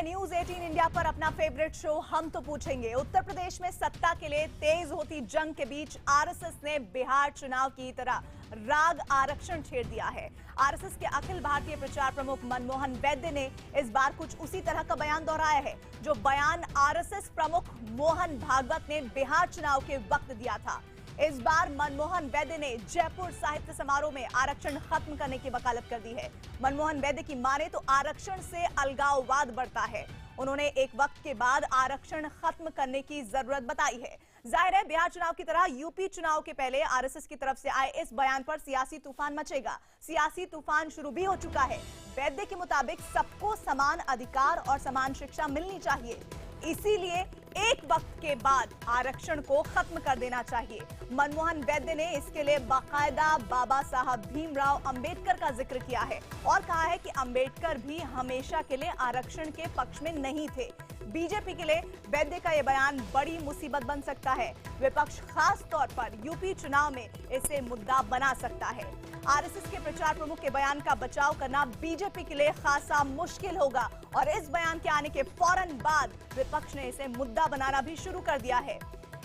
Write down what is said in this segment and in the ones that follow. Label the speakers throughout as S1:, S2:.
S1: है news 18 India पर अपना फेवरेट शो हम तो पूछेंगे। उत्तर प्रदेश में सत्ता के लिए तेज होती जंग के बीच आरएसएस ने बिहार चुनाव की तरह राग आरक्षण छेड़ दिया है। आरएसएस के अखिल भारतीय प्रचार प्रमुख मनमोहन वैद्य ने इस बार कुछ उसी तरह का बयान दोहराया है जो बयान आरएसएस प्रमुख मोहन भागवत ने बिहार चुनाव के वक्त दिया था। इस बार मनमोहन वैद्य ने जयपुर साहित्य समारोह में आरक्षण खत्म करने की वकालत कर दी है। मनमोहन वैद्य की माने तो आरक्षण से अलगाववाद बढ़ता है। उन्होंने एक वक्त के बाद आरक्षण खत्म करने की जरूरत बताई है। जाहिर है बिहार चुनाव की तरह यूपी चुनाव के पहले आरएसएस की तरफ से आए इस बयान पर सियासी तूफान मचेगा। सियासी तूफान शुरू भी हो चुका है। वैद्य के मुताबिक सबको समान अधिकार और समान शिक्षा मिलनी चाहिए, इसीलिए एक वक्त के बाद आरक्षण को खत्म कर देना चाहिए। मनमोहन वैद्य ने इसके लिए बाकायदा बाबा साहब भीमराव अंबेडकर का जिक्र किया है और कहा है कि अंबेडकर भी हमेशा के लिए आरक्षण के पक्ष में नहीं थे। बीजेपी के लिए वैद्य का यह बयान बड़ी मुसीबत बन सकता है। विपक्ष खास तौर पर यूपी चुनाव में इसे मुद्दा बना सकता है। आरएसएस के प्रचार प्रमुख के बयान का बचाव करना बीजेपी के लिए खासा मुश्किल होगा और इस बयान के आने के फौरन बाद विपक्ष ने इसे मुद्दा बनाना भी शुरू कर दिया है।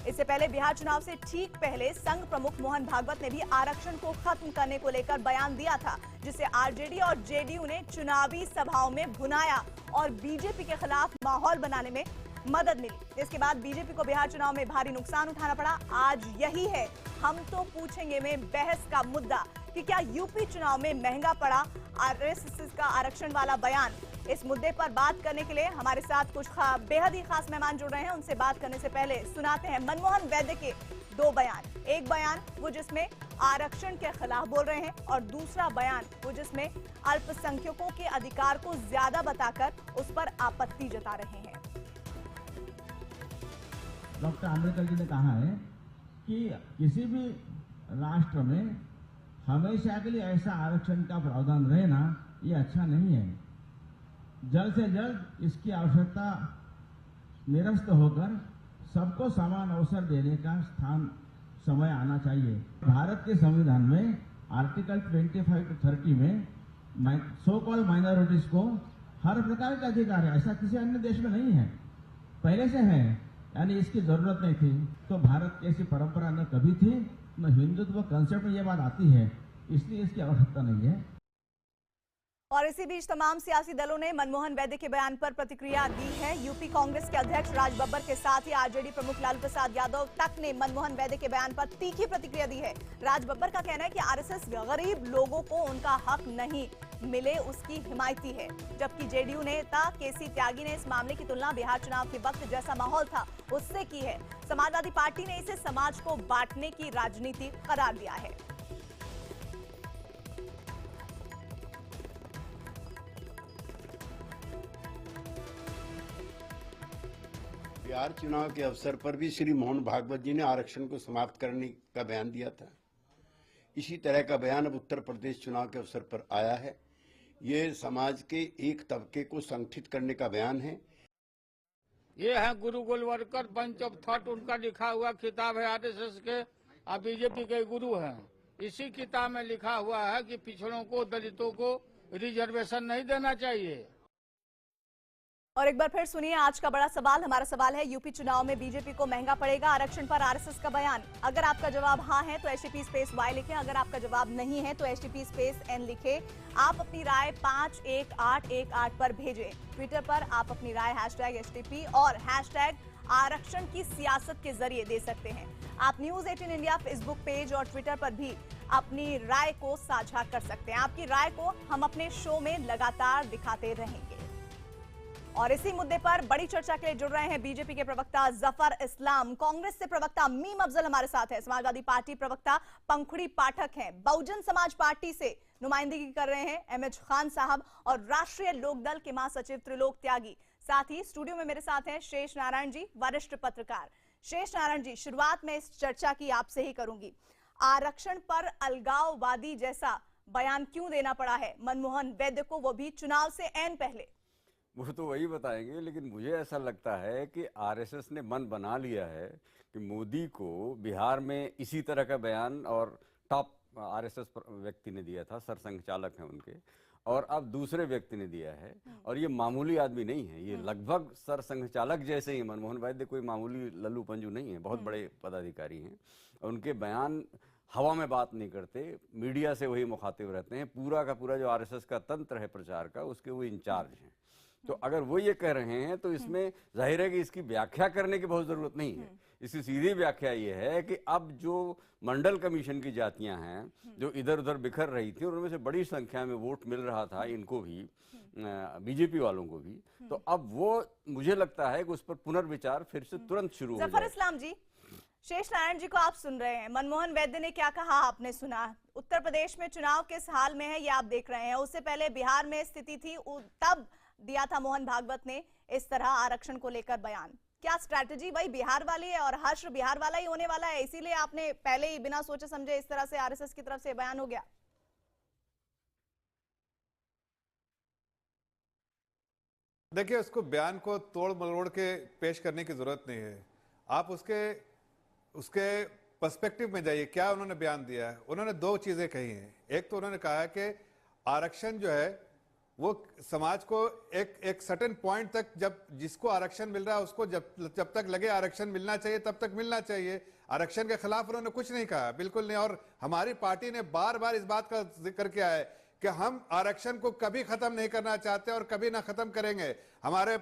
S1: इससे पहले बिहार चुनाव से ठीक पहले संघ प्रमुख मोहन भागवत ने भी आरक्षण को खत्म करने को लेकर बयान दिया था, जिसे आरजेडी और जेडीयू ने चुनावी सभाओं में भुनाया और बीजेपी के खिलाफ माहौल बनाने में मदद मिली। इसके बाद बीजेपी को बिहार चुनाव में भारी नुकसान उठाना पड़ा। आज यही है हम तो पूछेंगे में बहस का मुद्दा कि क्या यूपी चुनाव में महंगा पड़ा आरएसएस का आरक्षण वाला बयान। इस मुद्दे पर बात करने के लिए हमारे साथ कुछ बेहद ही खास मेहमान जुड़ रहे हैं। उनसे बात करने से पहले सुनाते हैं मनमोहन वैद्य के दो बयान। एक बयान वो जिसमें आरक्षण के खिलाफ बोल रहे हैं और दूसरा बयान वो जिसमें अल्पसंख्यकों के अधिकार को ज्यादा बताकर उस पर आपत्ति जता रहे हैं।
S2: डॉक्टर आम्बेडकर जी ने कहा है कि किसी भी राष्ट्र में हमेशा के लिए ऐसा आरक्षण का प्रावधान रहना ये अच्छा नहीं है। जल्द से जल्द इसकी आवश्यकता निरस्त होकर सबको समान अवसर देने का समय आना चाहिए। भारत के संविधान में आर्टिकल 25 to 30 में सो कॉल माइनॉरिटीज को हर प्रकार का अधिकार है। ऐसा किसी अन्य देश में नहीं है, पहले से है, यानी इसकी जरूरत नहीं थी। तो भारत की ऐसी परंपरा न कभी थी, न हिंदुत्व कंसेप्ट में ये बात आती है, इसलिए इसकी आवश्यकता नहीं है।
S1: और इसी बीच तमाम सियासी दलों ने मनमोहन वैद्य के बयान पर प्रतिक्रिया दी है। यूपी कांग्रेस के अध्यक्ष राज बब्बर के साथ ही आरजेडी प्रमुख लालू प्रसाद यादव तक ने मनमोहन वैद्य के बयान पर तीखी प्रतिक्रिया दी है। राज बब्बर का कहना है कि आरएसएस गरीब लोगों को उनका हक नहीं मिले उसकी हिमायती है, जबकि जेडीयू नेता केसी त्यागी ने इस मामले की तुलना बिहार चुनाव के वक्त जैसा माहौल था उससे की है। समाजवादी पार्टी ने इसे समाज को बांटने की राजनीति करार दिया है।
S3: बिहार चुनाव के अवसर पर भी श्री मोहन भागवत जी ने आरक्षण को समाप्त करने का बयान दिया था। इसी तरह का बयान अब उत्तर प्रदेश चुनाव के अवसर पर आया है। ये समाज के एक तबके को संगठित करने का बयान है।
S4: ये है गुरु गोलवलकर बंच ऑफ थॉट, उनका लिखा हुआ किताब है आरएसएस के और बीजेपी के गुरु हैं। इसी किताब में लिखा हुआ है कि पिछड़ों को, दलितों को रिजर्वेशन नहीं देना चाहिए।
S1: और एक बार फिर सुनिए आज का बड़ा सवाल। हमारा सवाल है यूपी चुनाव में बीजेपी को महंगा पड़ेगा आरक्षण पर आरएसएस का बयान। अगर आपका जवाब हाँ है तो HTP_Y लिखें, अगर आपका जवाब नहीं है तो HTP_N लिखें। आप अपनी राय 51818 पर भेजें। ट्विटर पर आप अपनी राय #HTP और #आरक्षण की सियासत के जरिए दे सकते हैं। आप न्यूज 18 इंडिया फेसबुक पेज और ट्विटर पर भी अपनी राय को साझा कर सकते हैं। आपकी राय को हम अपने शो में लगातार दिखाते रहेंगे। और इसी मुद्दे पर बड़ी चर्चा के लिए जुड़ रहे हैं बीजेपी के प्रवक्ता जफर इस्लाम, कांग्रेस से प्रवक्ता मीम अफजल हमारे साथ है, समाजवादी पार्टी प्रवक्ता पंखुड़ी पाठक हैं, बहुजन समाज पार्टी से नुमाइंदगी कर रहे हैं MH खान साहब और राष्ट्रीय लोकदल के महासचिव त्रिलोक त्यागी। साथ ही स्टूडियो में मेरे साथ हैं शेष नारायण जी, वरिष्ठ पत्रकार। शेष नारायण जी, शुरुआत में इस चर्चा की आपसे ही करूंगी। आरक्षण पर अलगाववादी जैसा बयान क्यों देना पड़ा है मनमोहन वैद्य को, वो भी चुनाव से ऐन पहले?
S5: वो तो वही बताएंगे, लेकिन मुझे ऐसा लगता है कि आरएसएस ने मन बना लिया है कि मोदी को बिहार में इसी तरह का बयान, और टॉप आरएसएस व्यक्ति ने दिया था, सरसंघचालक हैं उनके, और अब दूसरे व्यक्ति ने दिया है। और ये मामूली आदमी नहीं है, ये लगभग सरसंघ चालक जैसे ही। मनमोहन वैद्य कोई मामूली लल्लू पंजू नहीं है, बहुत बड़े पदाधिकारी हैं। उनके बयान हवा में बात नहीं करते, मीडिया से वही मुखातिब रहते हैं। पूरा का पूरा जो आरएसएस का तंत्र है प्रचार का, उसके वो इंचार्ज हैं। तो अगर वो ये कह रहे हैं तो इसमें जाहिर है कि इसकी व्याख्या करने की बहुत जरूरत नहीं है। इसकी सीधी व्याख्या ये है कि अब जो मंडल कमीशन की जातियां हैं जो इधर उधर बिखर रही थी, उनमें से बड़ी संख्या में वोट मिल रहा था इनको भी, बीजेपी वालों को भी, तो अब वो मुझे लगता है कि उस पर पुनर्विचार फिर से तुरंत शुरू हो
S1: जफर
S5: जाए।
S1: इस्लाम जी, शेष नारायण जी को आप सुन रहे हैं, मनमोहन वैद्य ने क्या कहा आपने सुना। उत्तर प्रदेश में चुनाव किस हाल में है ये आप देख रहे हैं। उससे पहले बिहार में स्थिति थी, तब दिया था मोहन भागवत ने इस तरह आरक्षण को लेकर बयान। क्या स्ट्रैटेजी वही बिहार वाली है और हर्ष बिहार वाला ही होने वाला है, इसीलिए आपने पहले ही बिना सोचे समझे इस तरह से आरएसएस की तरफ से बयान हो गया?
S6: देखिए, उसको बयान को तोड़ मरोड़ के पेश करने की जरूरत नहीं है। आप उसके पर्सपेक्टिव में जाइए। क्या उन्होंने बयान दिया है? उन्होंने दो चीजें कही हैं। एक तो उन्होंने कहा है कि आरक्षण जो है वो समाज को एक सर्टेन पॉइंट तक, जब जिसको आरक्षण मिल रहा है उसको जब तक लगे आरक्षण मिलना चाहिए तब तक मिलना चाहिए। आरक्षण के खिलाफ उन्होंने कुछ नहीं कहा, बिल्कुल नहीं। और हमारी पार्टी ने बार बार इस बात का जिक्र किया है कि हम आरक्षण को कभी खत्म नहीं करना चाहते और कभी ना खत्म करेंगे। हमारे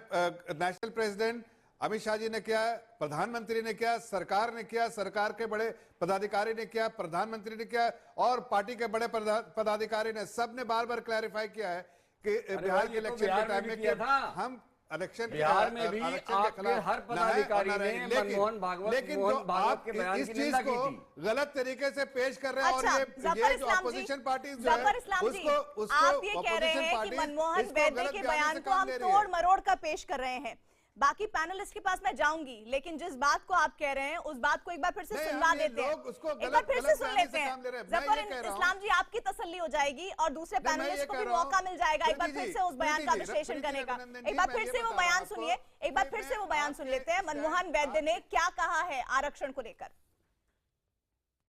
S6: नेशनल प्रेसिडेंट अमित शाह जी ने किया, प्रधानमंत्री ने किया, सरकार ने किया, सरकार के बड़े पदाधिकारी ने किया, प्रधानमंत्री ने किया और पार्टी के बड़े पदाधिकारी ने, सबने बार बार क्लैरिफाई किया है कि बिहार के इलेक्शन के टाइम में किया था। हम इलेक्शन
S5: बिहार में भी आपके हर पदाधिकारी ने मनमोहन भागवत के बयान की निंदा की थी।
S6: गलत तरीके से पेश कर रहे हैं।
S1: अच्छा,
S6: और ये जो अपोजिशन पार्टी जो है उसको
S1: आप ये कह रहे हैं कि मनमोहन वैद्य के बयान को हम तोड़ मरोड़ कर पेश कर रहे हैं। बाकी पैनलिस्ट के पास मैं जाऊंगी, लेकिन जिस बात को आप कह रहे हैं उस बात को एक बार फिर से सुनवा देते हैं, एक बार फिर से सुन लेते हैं। जफर इस्लाम जी, आपकी तसल्ली हो जाएगी और दूसरे पैनलिस्ट को भी मौका मिल जाएगा एक बार फिर से उस बयान का विश्लेषण करने का। एक बार फिर से वो बयान सुनिए, एक बार फिर से वो बयान सुन लेते हैं। मनमोहन वैद्य ने क्या कहा है आरक्षण को लेकर।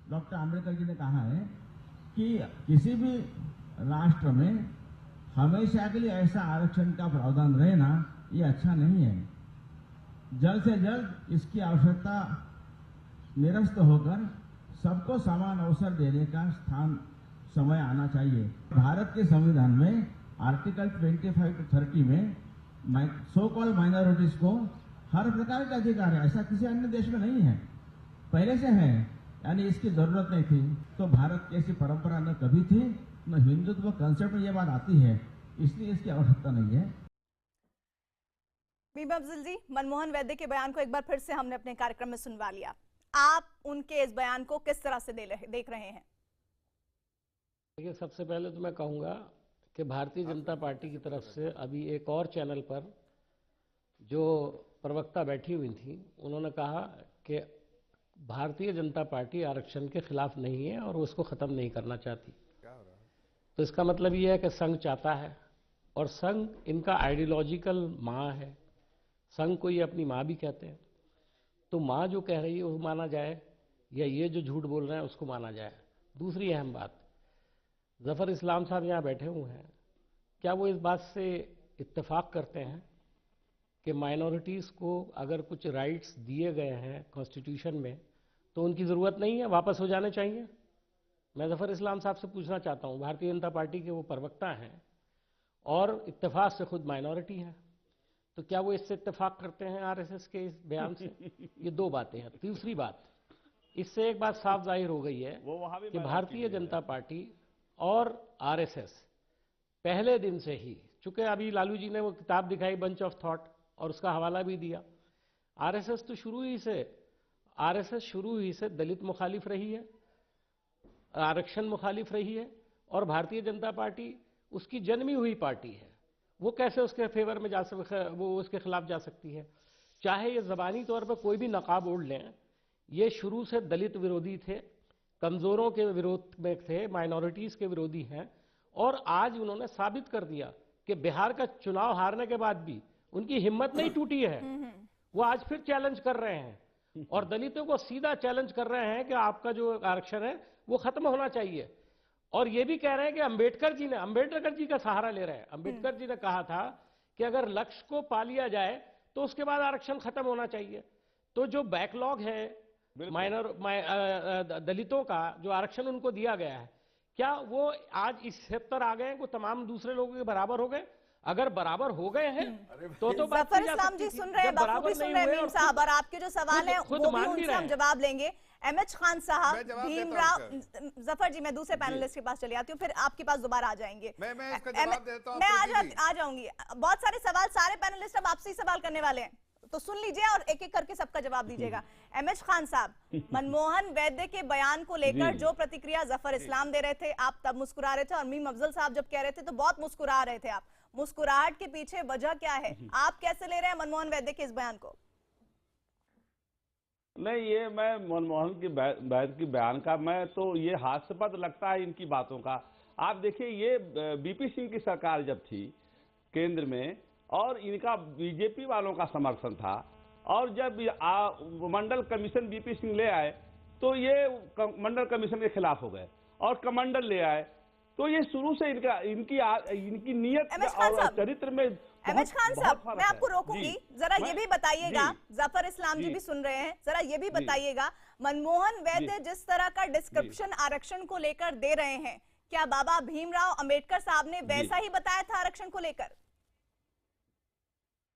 S2: डॉक्टर आम्बेडकर जी ने कहा है कि किसी भी राष्ट्र में हमेशा के लिए ऐसा आरक्षण का प्रावधान रहे ना, ये अच्छा नहीं है। जल्द से जल्द इसकी आवश्यकता निरस्त होकर सबको समान अवसर देने का समय आना चाहिए। भारत के संविधान में आर्टिकल 25 to 30 में सो कॉल माइनॉरिटीज को हर प्रकार का अधिकार है, ऐसा किसी अन्य देश में नहीं है, पहले से है, यानी इसकी जरूरत नहीं थी। तो भारत की ऐसी परंपरा न कभी थी, न हिंदुत्व कंसेप्ट में ये बात आती है, इसलिए इसकी आवश्यकता नहीं है।
S1: मीम अफजल जी, मनमोहन वैद्य के बयान को एक बार फिर से हमने अपने कार्यक्रम में सुनवा लिया। आप उनके इस बयान को किस तरह से देख रहे हैं?
S7: देखिए, सबसे पहले तो मैं कहूँगा कि भारतीय जनता पार्टी की तरफ से अभी एक और चैनल पर जो प्रवक्ता बैठी हुई थी, उन्होंने कहा कि भारतीय जनता पार्टी आरक्षण के खिलाफ नहीं है और उसको ख़त्म नहीं करना चाहती। तो इसका मतलब ये है कि संघ चाहता है, और संघ इनका आइडियोलॉजिकल माँ है। संघ को ये अपनी माँ भी कहते हैं। तो माँ जो कह रही है वो माना जाए, या ये जो झूठ बोल रहे हैं उसको माना जाए। दूसरी अहम बात, जफर इस्लाम साहब यहाँ बैठे हुए हैं, क्या वो इस बात से इत्तेफाक करते हैं कि माइनॉरिटीज़ को अगर कुछ राइट्स दिए गए हैं कॉन्स्टिट्यूशन में तो उनकी ज़रूरत नहीं है, वापस हो जाने चाहिए? मैं जफर इस्लाम साहब से पूछना चाहता हूँ, भारतीय जनता पार्टी के वो प्रवक्ता हैं और इत्तेफाक से खुद माइनॉरिटी हैं, तो क्या वो इससे इत्तेफाक करते हैं आरएसएस के इस बयान से? ये दो बातें हैं। तीसरी बात, इससे एक बात साफ जाहिर हो गई है कि भारतीय जनता पार्टी और आरएसएस पहले दिन से ही, चूंकि अभी लालू जी ने वो किताब दिखाई बंच ऑफ थॉट और उसका हवाला भी दिया, आरएसएस तो शुरू ही से दलित मुखालिफ रही है, आरक्षण मुखालिफ रही है, और भारतीय जनता पार्टी उसकी जन्मी हुई पार्टी है। वो कैसे उसके फेवर में वो उसके खिलाफ जा सकती है? चाहे ये ज़बानी तौर पर कोई भी नकाब ओढ़ लें, ये शुरू से दलित विरोधी थे, कमज़ोरों के विरोध में थे, माइनॉरिटीज़ के विरोधी हैं, और आज उन्होंने साबित कर दिया कि बिहार का चुनाव हारने के बाद भी उनकी हिम्मत नहीं टूटी है। वो आज फिर चैलेंज कर रहे हैं और दलितों को सीधा चैलेंज कर रहे हैं कि आपका जो आरक्षण है वो खत्म होना चाहिए। और ये भी कह रहे हैं कि अंबेडकर जी का सहारा ले रहे हैं। अंबेडकर जी ने कहा था कि अगर लक्ष्य को पा लिया जाए तो उसके बाद आरक्षण खत्म होना चाहिए। तो जो बैकलॉग है दलितों का, जो आरक्षण उनको दिया गया है, क्या वो आज इस हद पर आ गए हैं, वो तमाम दूसरे लोगों के बराबर हो गए? अगर बराबर हो गए हैं तो बात
S1: जफर
S7: की जा
S1: इस्लाम
S7: सकती
S1: जी
S7: थी।
S1: सुन रहे हैं,
S7: जब बराबर
S1: बखूबी सुन
S7: नहीं
S1: रहे हैं
S7: हुए
S1: मीम
S7: और
S1: साहब, और आपके जो सवाल हैं
S7: खुद
S1: वो भी
S7: मान भी
S1: उनसे
S7: रहे
S1: हम
S7: हैं।
S1: जवाब लेंगे। एमएच खान साहब,
S6: मैं जवाब देता हूं
S1: भीमराव, जफर जी मैं दूसरे पैनलिस्ट के पास चली आती हूँ, फिर आपके पास दोबारा आ जाएंगे।
S6: मैं इसका जवाब देता हूं।
S1: मैं
S6: प्रीति जी।
S1: आ जाऊंगी। बहुत सारे सवाल, सारे पैनलिस्ट अब आपसे ही सवाल करने वाले हैं, तो सुन लीजिए और एक एक करके सबका जवाब दीजिएगा। एमएच खान साहब, मनमोहन वैद्य के बयान को लेकर जो प्रतिक्रिया जफर इस्लाम दे रहे थे, आप तब मुस्कुरा रहे थे, और मीम अफजल साहब जब कह रहे थे तो बहुत मुस्कुरा रहे थे आप। मुस्कुराहट के पीछे वजह क्या है? आप कैसे ले रहे हैं मनमोहन वैद्य के इस बयान को?
S8: नहीं, ये मैं मनमोहन की बयान का, मैं तो ये हास्यास्पद लगता है इनकी बातों का। आप देखिए, ये बीपी सिंह की सरकार जब थी केंद्र में, और इनका बीजेपी वालों का समर्थन था, और जब मंडल कमीशन बीपी सिंह ले आए तो ये मंडल कमीशन के खिलाफ हो गए, और कमंडल ले आए। तो ये शुरू से इनकी नीयत और चरित्र में
S1: एमएच खान साहब, मैं आपको रोकूंगी, जरा ये भी बताइएगा, जफर इस्लाम जी
S8: जी।
S1: भी सुन रहे हैं, जरा ये भी बताइएगा, मनमोहन वैद्य जिस तरह का डिस्क्रिप्शन आरक्षण को लेकर दे रहे हैं, क्या बाबा भीमराव अंबेडकर साहब ने वैसा ही बताया था आरक्षण को लेकर?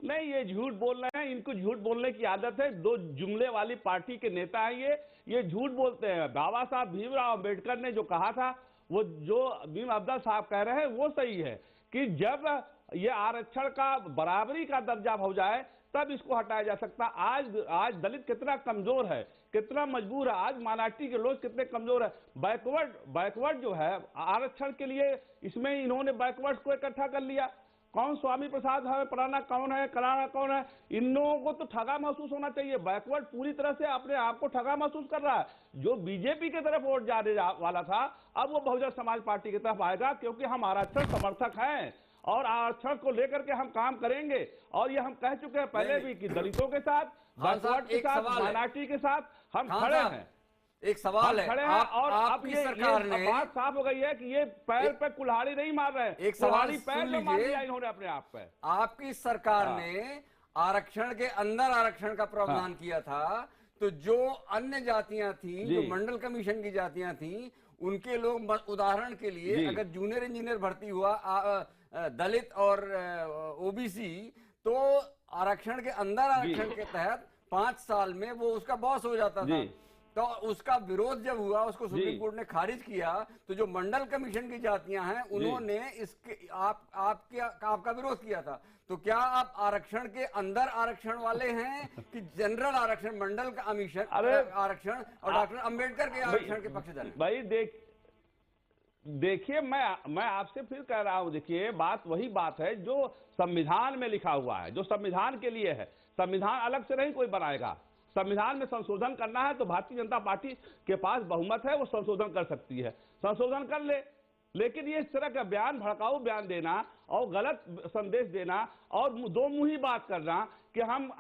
S8: नहीं, ये झूठ बोल रहे हैं, इनको झूठ बोलने की आदत है। दो जुमले वाली पार्टी के नेता हैं ये झूठ बोलते हैं। बाबा साहब भीमराव अंबेडकर ने जो कहा था, वो जो मीम अफजल साहब कह रहे हैं वो सही है कि जब ये आरक्षण का बराबरी का दर्जा हो जाए तब इसको हटाया जा सकता। आज दलित कितना कमजोर है, कितना मजबूर है, आज माइनॉरिटी के लोग कितने कमजोर है। बैकवर्ड जो है आरक्षण के लिए, इसमें इन्होंने बैकवर्ड को इकट्ठा कर लिया। कौन स्वामी प्रसाद है, पढ़ाना कौन है, कराना कौन है? इन लोगों को तो ठगा महसूस होना चाहिए। बैकवर्ड पूरी तरह से अपने आप को ठगा महसूस कर रहा है। जो बीजेपी की तरफ वोट जाने वाला था, अब वो बहुजन समाज पार्टी की तरफ आएगा, क्योंकि हम आरक्षण समर्थक हैं और आरक्षण को लेकर के हम काम करेंगे। और ये हम कह चुके हैं पहले भी कि दलितों के साथ, बैकवर्ड के साथ, माइनॉरिटी के साथ हम खड़े हैं।
S5: एक सवाल है,
S8: खड़े हैं, और अब
S5: आपकी
S8: ये
S5: सरकार ने
S8: बात साफ हो गई है कि ये पैर पे कुल्हाड़ी नहीं मार रहे हैं।
S5: एक सवाल
S8: कुल्हाड़ी पैर
S5: सुन
S8: में मार
S5: लीजिए।
S8: दिया इन्होंने अपने आप पे।
S5: आपकी सरकार ने आरक्षण के अंदर आरक्षण का प्रावधान किया था, तो जो अन्य जातियां थी, जो मंडल कमीशन की जातियां थी, उनके लोग, उदाहरण के लिए अगर जूनियर इंजीनियर भर्ती हुआ दलित और ओबीसी, तो आरक्षण के अंदर आरक्षण के तहत 5 साल में वो उसका बॉस हो जाता था। तो उसका विरोध जब हुआ, उसको सुप्रीम कोर्ट ने खारिज किया, तो जो मंडल कमीशन की जातियां हैं उन्होंने इसके आपका विरोध किया था। तो क्या आप आरक्षण के अंदर आरक्षण वाले हैं कि जनरल आरक्षण, मंडल का आरक्षण और डॉक्टर अंबेडकर के आरक्षण के पक्षधर हैं?
S8: भाई देखिए, मैं आपसे फिर कह रहा हूं, देखिए बात वही बात है जो संविधान में लिखा हुआ है, जो संविधान के लिए है। संविधान अलग से नहीं कोई बनाएगा। संविधान में संशोधन करना है तो भारतीय जनता पार्टी के पास बहुमत है, वो संशोधन कर सकती है, संशोधन कर ले। लेकिन ये इस तरह का बयान, भड़काऊ बयान देना और गलत संदेश देना और दो मुंही बात करना कि हम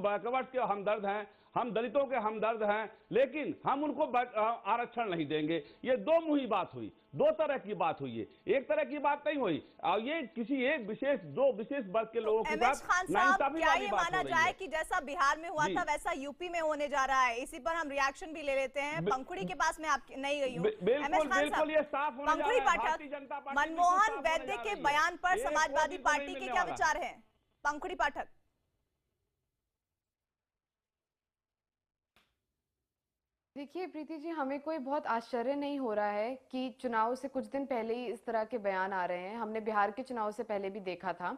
S8: बैकवर्ड के हमदर्द हैं, हम दलितों के हमदर्द हैं, लेकिन हम उनको आरक्षण नहीं देंगे, ये दो मुही बात हुई। दो तरह की बात हुई है, एक तरह की बात नहीं हुई। और ये किसी एक विशेष, दो विशेष वर्ग के लोगों के साथ नाइंसाफी
S1: क्या
S8: वाली
S1: ये
S8: बात
S1: माना
S8: हो रही
S1: जाए
S8: है।
S1: कि जैसा बिहार में हुआ था वैसा यूपी में होने जा रहा है? इसी पर हम रिएक्शन भी ले लेते हैं। पंखुड़ी के पास मैं आपकी नहीं गई हूँ।
S8: बिल्कुल ये साफ होने जा रहा
S1: पंखुड़ी
S8: है,
S1: पाठक,
S8: भारतीय जनता पार्टी
S1: मनमोहन वैद्य के बयान पर
S8: एक
S1: समाजवादी
S8: वोट भी
S1: पार्टी
S8: नहीं
S1: के
S8: मिलने
S1: क्या
S8: वाला।
S1: विचार हैं? पंखुड़ी पाठक।
S9: देखिए प्रीति जी, हमें कोई बहुत आश्चर्य नहीं हो रहा है कि चुनाव से कुछ दिन पहले ही इस तरह के बयान आ रहे हैं। हमने बिहार के चुनाव से पहले भी देखा था।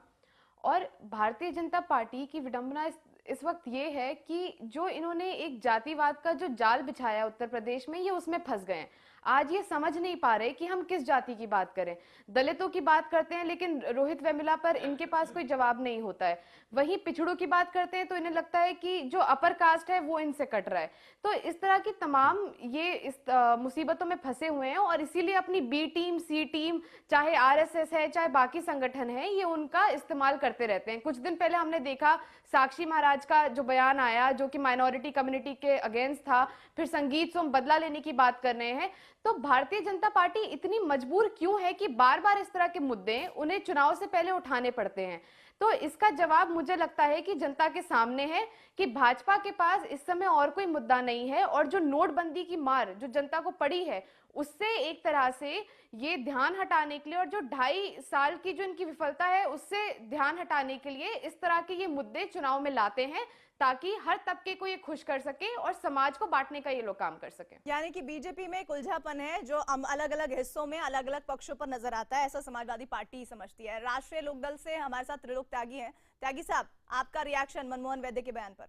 S9: और भारतीय जनता पार्टी की विडंबना इस वक्त ये है कि जो इन्होंने एक जातिवाद का जो जाल बिछाया उत्तर प्रदेश में, ये उसमें फंस गए हैं। आज ये समझ नहीं पा रहे कि हम किस जाति की बात करें। दलितों की बात करते हैं लेकिन रोहित वेमुला पर इनके पास कोई जवाब नहीं होता है। वहीं पिछड़ों की बात करते हैं तो इन्हें लगता है कि जो अपर कास्ट है वो इनसे कट रहा है। तो इस तरह की तमाम ये इस मुसीबतों में फंसे हुए हैं और इसीलिए अपनी बी टीम, सी टीम, चाहे आरएसएस है, चाहे बाकी संगठन है, ये उनका इस्तेमाल करते रहते हैं। कुछ दिन पहले हमने देखा साक्षी महाराज का जो बयान आया, जो कि माइनॉरिटी कम्युनिटी के अगेंस्ट था। फिर संगीत सोम बदला लेने की बात कर रहे हैं। तो भारतीय जनता पार्टी इतनी मजबूर क्यों है कि बार बार इस तरह के मुद्दे उन्हें चुनाव से पहले उठाने पड़ते हैं? तो इसका जवाब मुझे लगता है कि जनता के सामने है कि भाजपा के पास इस समय और कोई मुद्दा नहीं है, और जो नोटबंदी की मार जो जनता को पड़ी है उससे एक तरह से ये ध्यान हटाने के लिए, और जो 2.5 साल की जो इनकी विफलता है उससे ध्यान हटाने के लिए इस तरह के ये मुद्दे चुनाव में लाते हैं, ताकि हर तबके को ये खुश कर सके और समाज को बांटने का ये लोग काम कर सके।
S1: यानी कि बीजेपी में एक उलझापन है जो अलग अलग हिस्सों में अलग अलग पक्षों पर नजर आता है, ऐसा समाजवादी पार्टी समझती है। राष्ट्रीय लोकदल से हमारे साथ त्रिलोक त्यागी हैं। त्यागी साहब, आपका रिएक्शन मनमोहन वैद्य के बयान पर?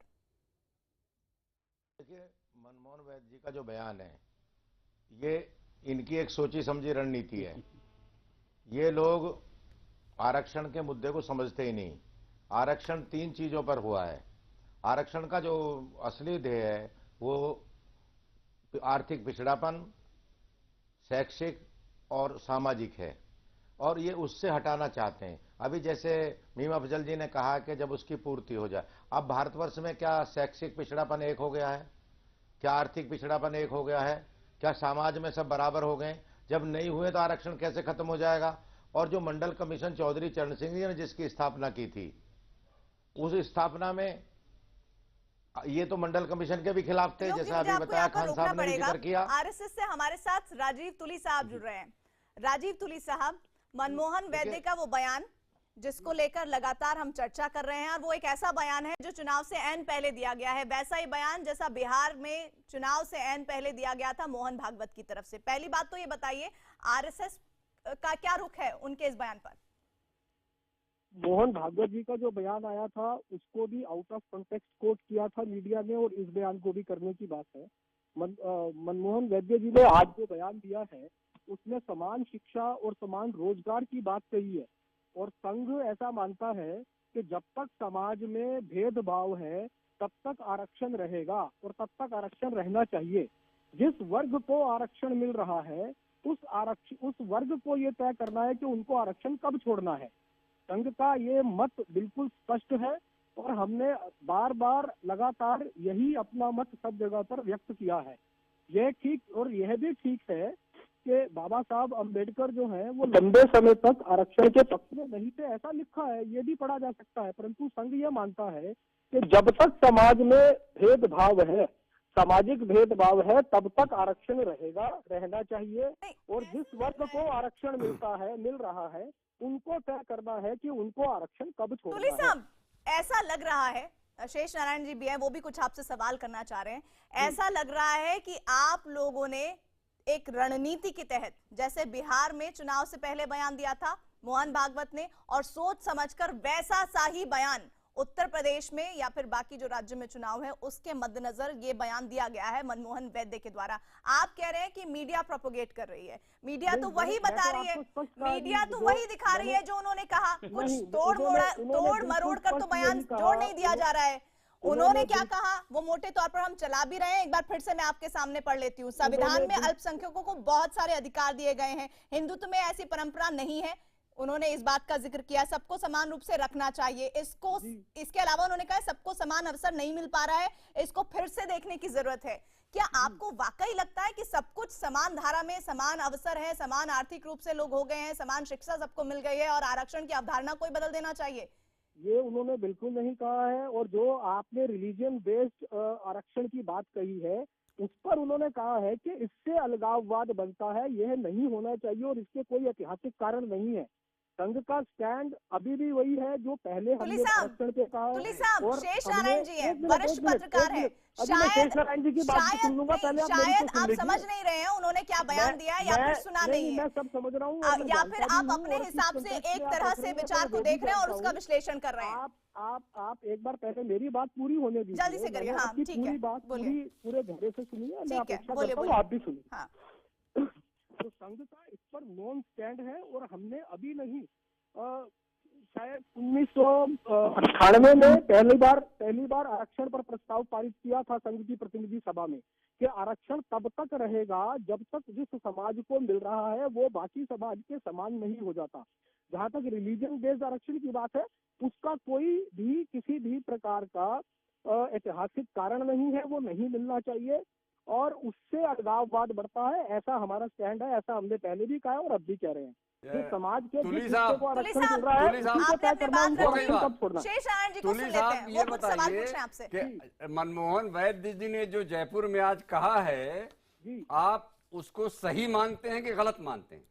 S10: देखिए, मनमोहन वैद्य जी का जो बयान है ये इनकी एक सोची समझी रणनीति है। ये लोग आरक्षण के मुद्दे को समझते ही नहीं। आरक्षण 3 चीजों पर हुआ है। आरक्षण का जो असली ध्येय है वो आर्थिक पिछड़ापन, शैक्षिक और सामाजिक है, और ये उससे हटाना चाहते हैं। अभी जैसे मीम अफजल जी ने कहा कि जब उसकी पूर्ति हो जाए, अब भारतवर्ष में क्या शैक्षिक पिछड़ापन एक हो गया है? क्या आर्थिक पिछड़ापन एक हो गया है? क्या समाज में सब बराबर हो गए? जब नहीं हुए तो आरक्षण कैसे खत्म हो जाएगा? और जो मंडल कमीशन चौधरी चरण सिंह जी ने जिसकी स्थापना की थी, उस स्थापना में ये तो मंडल कमीशन के भी खिलाफ थे, जैसा अभी बताया खान साहब ने जिक्र किया।
S1: आरएसएस से हमारे साथ राजीव तुली साहब जुड़ रहे हैं। राजीव तुली साहब, मनमोहन वैद्य का वो बयान जिसको लेकर लगातार हम चर्चा कर रहे हैं, और वो एक ऐसा बयान है जो चुनाव से ऐन पहले दिया गया है, वैसा ही बयान जैसा बिहार में चुनाव से ऐन पहले दिया गया था मोहन भागवत की तरफ से। पहली बात तो ये बताइए, आरएसएस का क्या रुख है उनके इस बयान पर?
S11: मोहन भागवत जी का जो बयान आया था उसको भी आउट ऑफ कॉन्टेक्स्ट कोट किया था मीडिया ने, और इस बयान को भी करने की बात है। मनमोहन वैद्य जी ने आज जो बयान दिया है उसमें समान शिक्षा और समान रोजगार की बात कही है, और संघ ऐसा मानता है कि जब तक समाज में भेदभाव है तब तक आरक्षण रहेगा और तब तक आरक्षण रहना चाहिए। जिस वर्ग को आरक्षण मिल रहा है उस वर्ग को ये तय करना है कि उनको आरक्षण कब छोड़ना है। संघ का ये मत बिल्कुल स्पष्ट है, और हमने बार बार लगातार यही अपना मत सब जगह पर व्यक्त किया है। यह ठीक, और यह भी ठीक है कि बाबा साहब अम्बेडकर जो हैं वो लंबे समय तक आरक्षण के पक्ष में नहीं थे, ऐसा लिखा है, ये भी पढ़ा जा सकता है। परंतु संघ ये मानता है कि जब तक समाज में भेदभाव है, सामाजिक भेदभाव है, तब तक आरक्षण रहना चाहिए, और जिस वर्ग को आरक्षण मिल रहा है उनको तय करना है कि उनको आरक्षण कब छोड़ना है।
S1: साहब, ऐसा लग रहा है, शेष नारायण जी भी हैं, वो भी कुछ आपसे सवाल करना चाह रहे हैं। ऐसा लग रहा है कि आप लोगों ने एक रणनीति के तहत, जैसे बिहार में चुनाव से पहले बयान दिया था मोहन भागवत ने, और सोच समझकर वैसा सा ही बयान उत्तर प्रदेश में या फिर बाकी जो राज्य में चुनाव है उसके मद्देनजर ये बयान दिया गया है मनमोहन वैद्य के द्वारा। आप कह रहे हैं कि मीडिया प्रोपोगेट कर रही है, मीडिया तो वही बता रही है, मीडिया तो वही दिखा रही है जो उन्होंने कहा। कुछ तोड़ मरोड़ कर तो बयान जोड़ नहीं दिया जा रहा है। उन्होंने क्या कहा वो मोटे तौर पर हम चला भी रहे हैं, एक बार फिर से मैं आपके सामने पढ़ लेती हूँ। संविधान में अल्पसंख्यकों को बहुत सारे अधिकार दिए गए हैं, हिंदुत्व में ऐसी परंपरा नहीं है। उन्होंने इस बात का जिक्र किया सबको समान रूप से रखना चाहिए। इसके अलावा उन्होंने कहा सबको समान अवसर नहीं मिल पा रहा है, इसको फिर से देखने की जरूरत है। क्या आपको वाकई लगता है कि सब कुछ समान धारा में समान अवसर है, समान आर्थिक रूप से लोग हो गए हैं, समान शिक्षा सबको मिल गई है और आरक्षण की अवधारणा कोई बदल देना चाहिए?
S11: ये उन्होंने बिल्कुल नहीं कहा है, और जो आपने रिलीजन बेस्ड आरक्षण की बात कही है उस पर उन्होंने कहा है कि इससे अलगाववाद बनता है, यह नहीं होना चाहिए और इसके कोई ऐतिहासिक कारण नहीं है। संघ का स्टैंड अभी भी वही है जो पहले हमने आरक्षण पे कहा है।
S1: और शेष नारायण जी हैं, वरिष्ठ पत्रकार हैं, शायद आप समझ नहीं रहे हैं उन्होंने क्या बयान दिया है, या फिर सुना नहीं है।
S11: मैं सब समझ रहा हूँ,
S1: या फिर आप अपने हिसाब से एक तरह से विचार को देख रहे हैं और उसका विश्लेषण कर रहे हैं।
S11: आप एक बार पहले मेरी बात पूरी होने दीजिए,
S1: जल्दी से करिए। हाँ, ठीक है,
S11: पूरी बात पूरे धैर्य से सुनिए, मैं अपेक्षा करता हूँ आप भी सुनिए। तो संघ का इस पर नॉन स्टैंड है, और हमने अभी नहीं शायद 1998 में पहली बार आरक्षण पर प्रस्ताव पारित किया था संघ की प्रतिनिधि सभा में कि आरक्षण तब तक रहेगा जब तक जिस समाज को मिल रहा है वो बाकी समाज के समान नहीं हो जाता। जहां तक रिलीजन बेस्ड आरक्षण की बात है उसका कोई भी किसी भी प्रकार का ऐतिहासिक कारण नहीं है, वो नहीं मिलना चाहिए। और उससे अलगाववाद बढ़ता है। ऐसा हमारा स्टैंड है, ऐसा हमने पहले भी कहा है और अब भी कह रहे हैं कि समाज के जिस हिस्से को आरक्षण मिल रहा है उसी को तय करना, उनको आरक्षण कब छोड़ना।
S1: शेष नारायण जी को सुन लेते
S5: साहब
S1: हैं,
S5: ये
S1: वो कुछ सवाल पूछ
S5: बताइए
S1: रहे हैं आपसे।
S5: कि मनमोहन वैद्य जी ने जो जयपुर में आज कहा है, आप उसको सही मानते हैं कि गलत मानते हैं?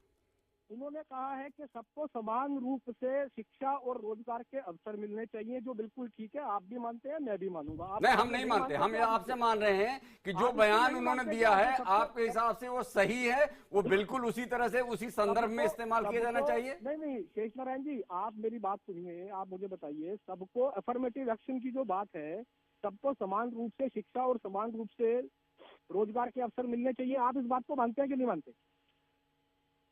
S11: उन्होंने कहा है कि सबको समान रूप से शिक्षा और रोजगार के अवसर मिलने चाहिए, जो बिल्कुल ठीक है। आप भी मानते हैं, मैं भी मानूंगा।
S5: नहीं, हम नहीं मानते। हम आपसे मान रहे हैं कि जो बयान उन्होंने दिया है आपके हिसाब से वो सही है, वो बिल्कुल उसी तरह से उसी संदर्भ में इस्तेमाल किया जाना चाहिए।
S11: नहीं शेष नारायण जी, आप मेरी बात सुनिए। आप मुझे बताइए, सबको अफर्मेटिव एक्शन की जो बात है, सबको समान रूप से शिक्षा और समान रूप से रोजगार के अवसर मिलने चाहिए, आप इस बात को मानते हैं कि नहीं मानते?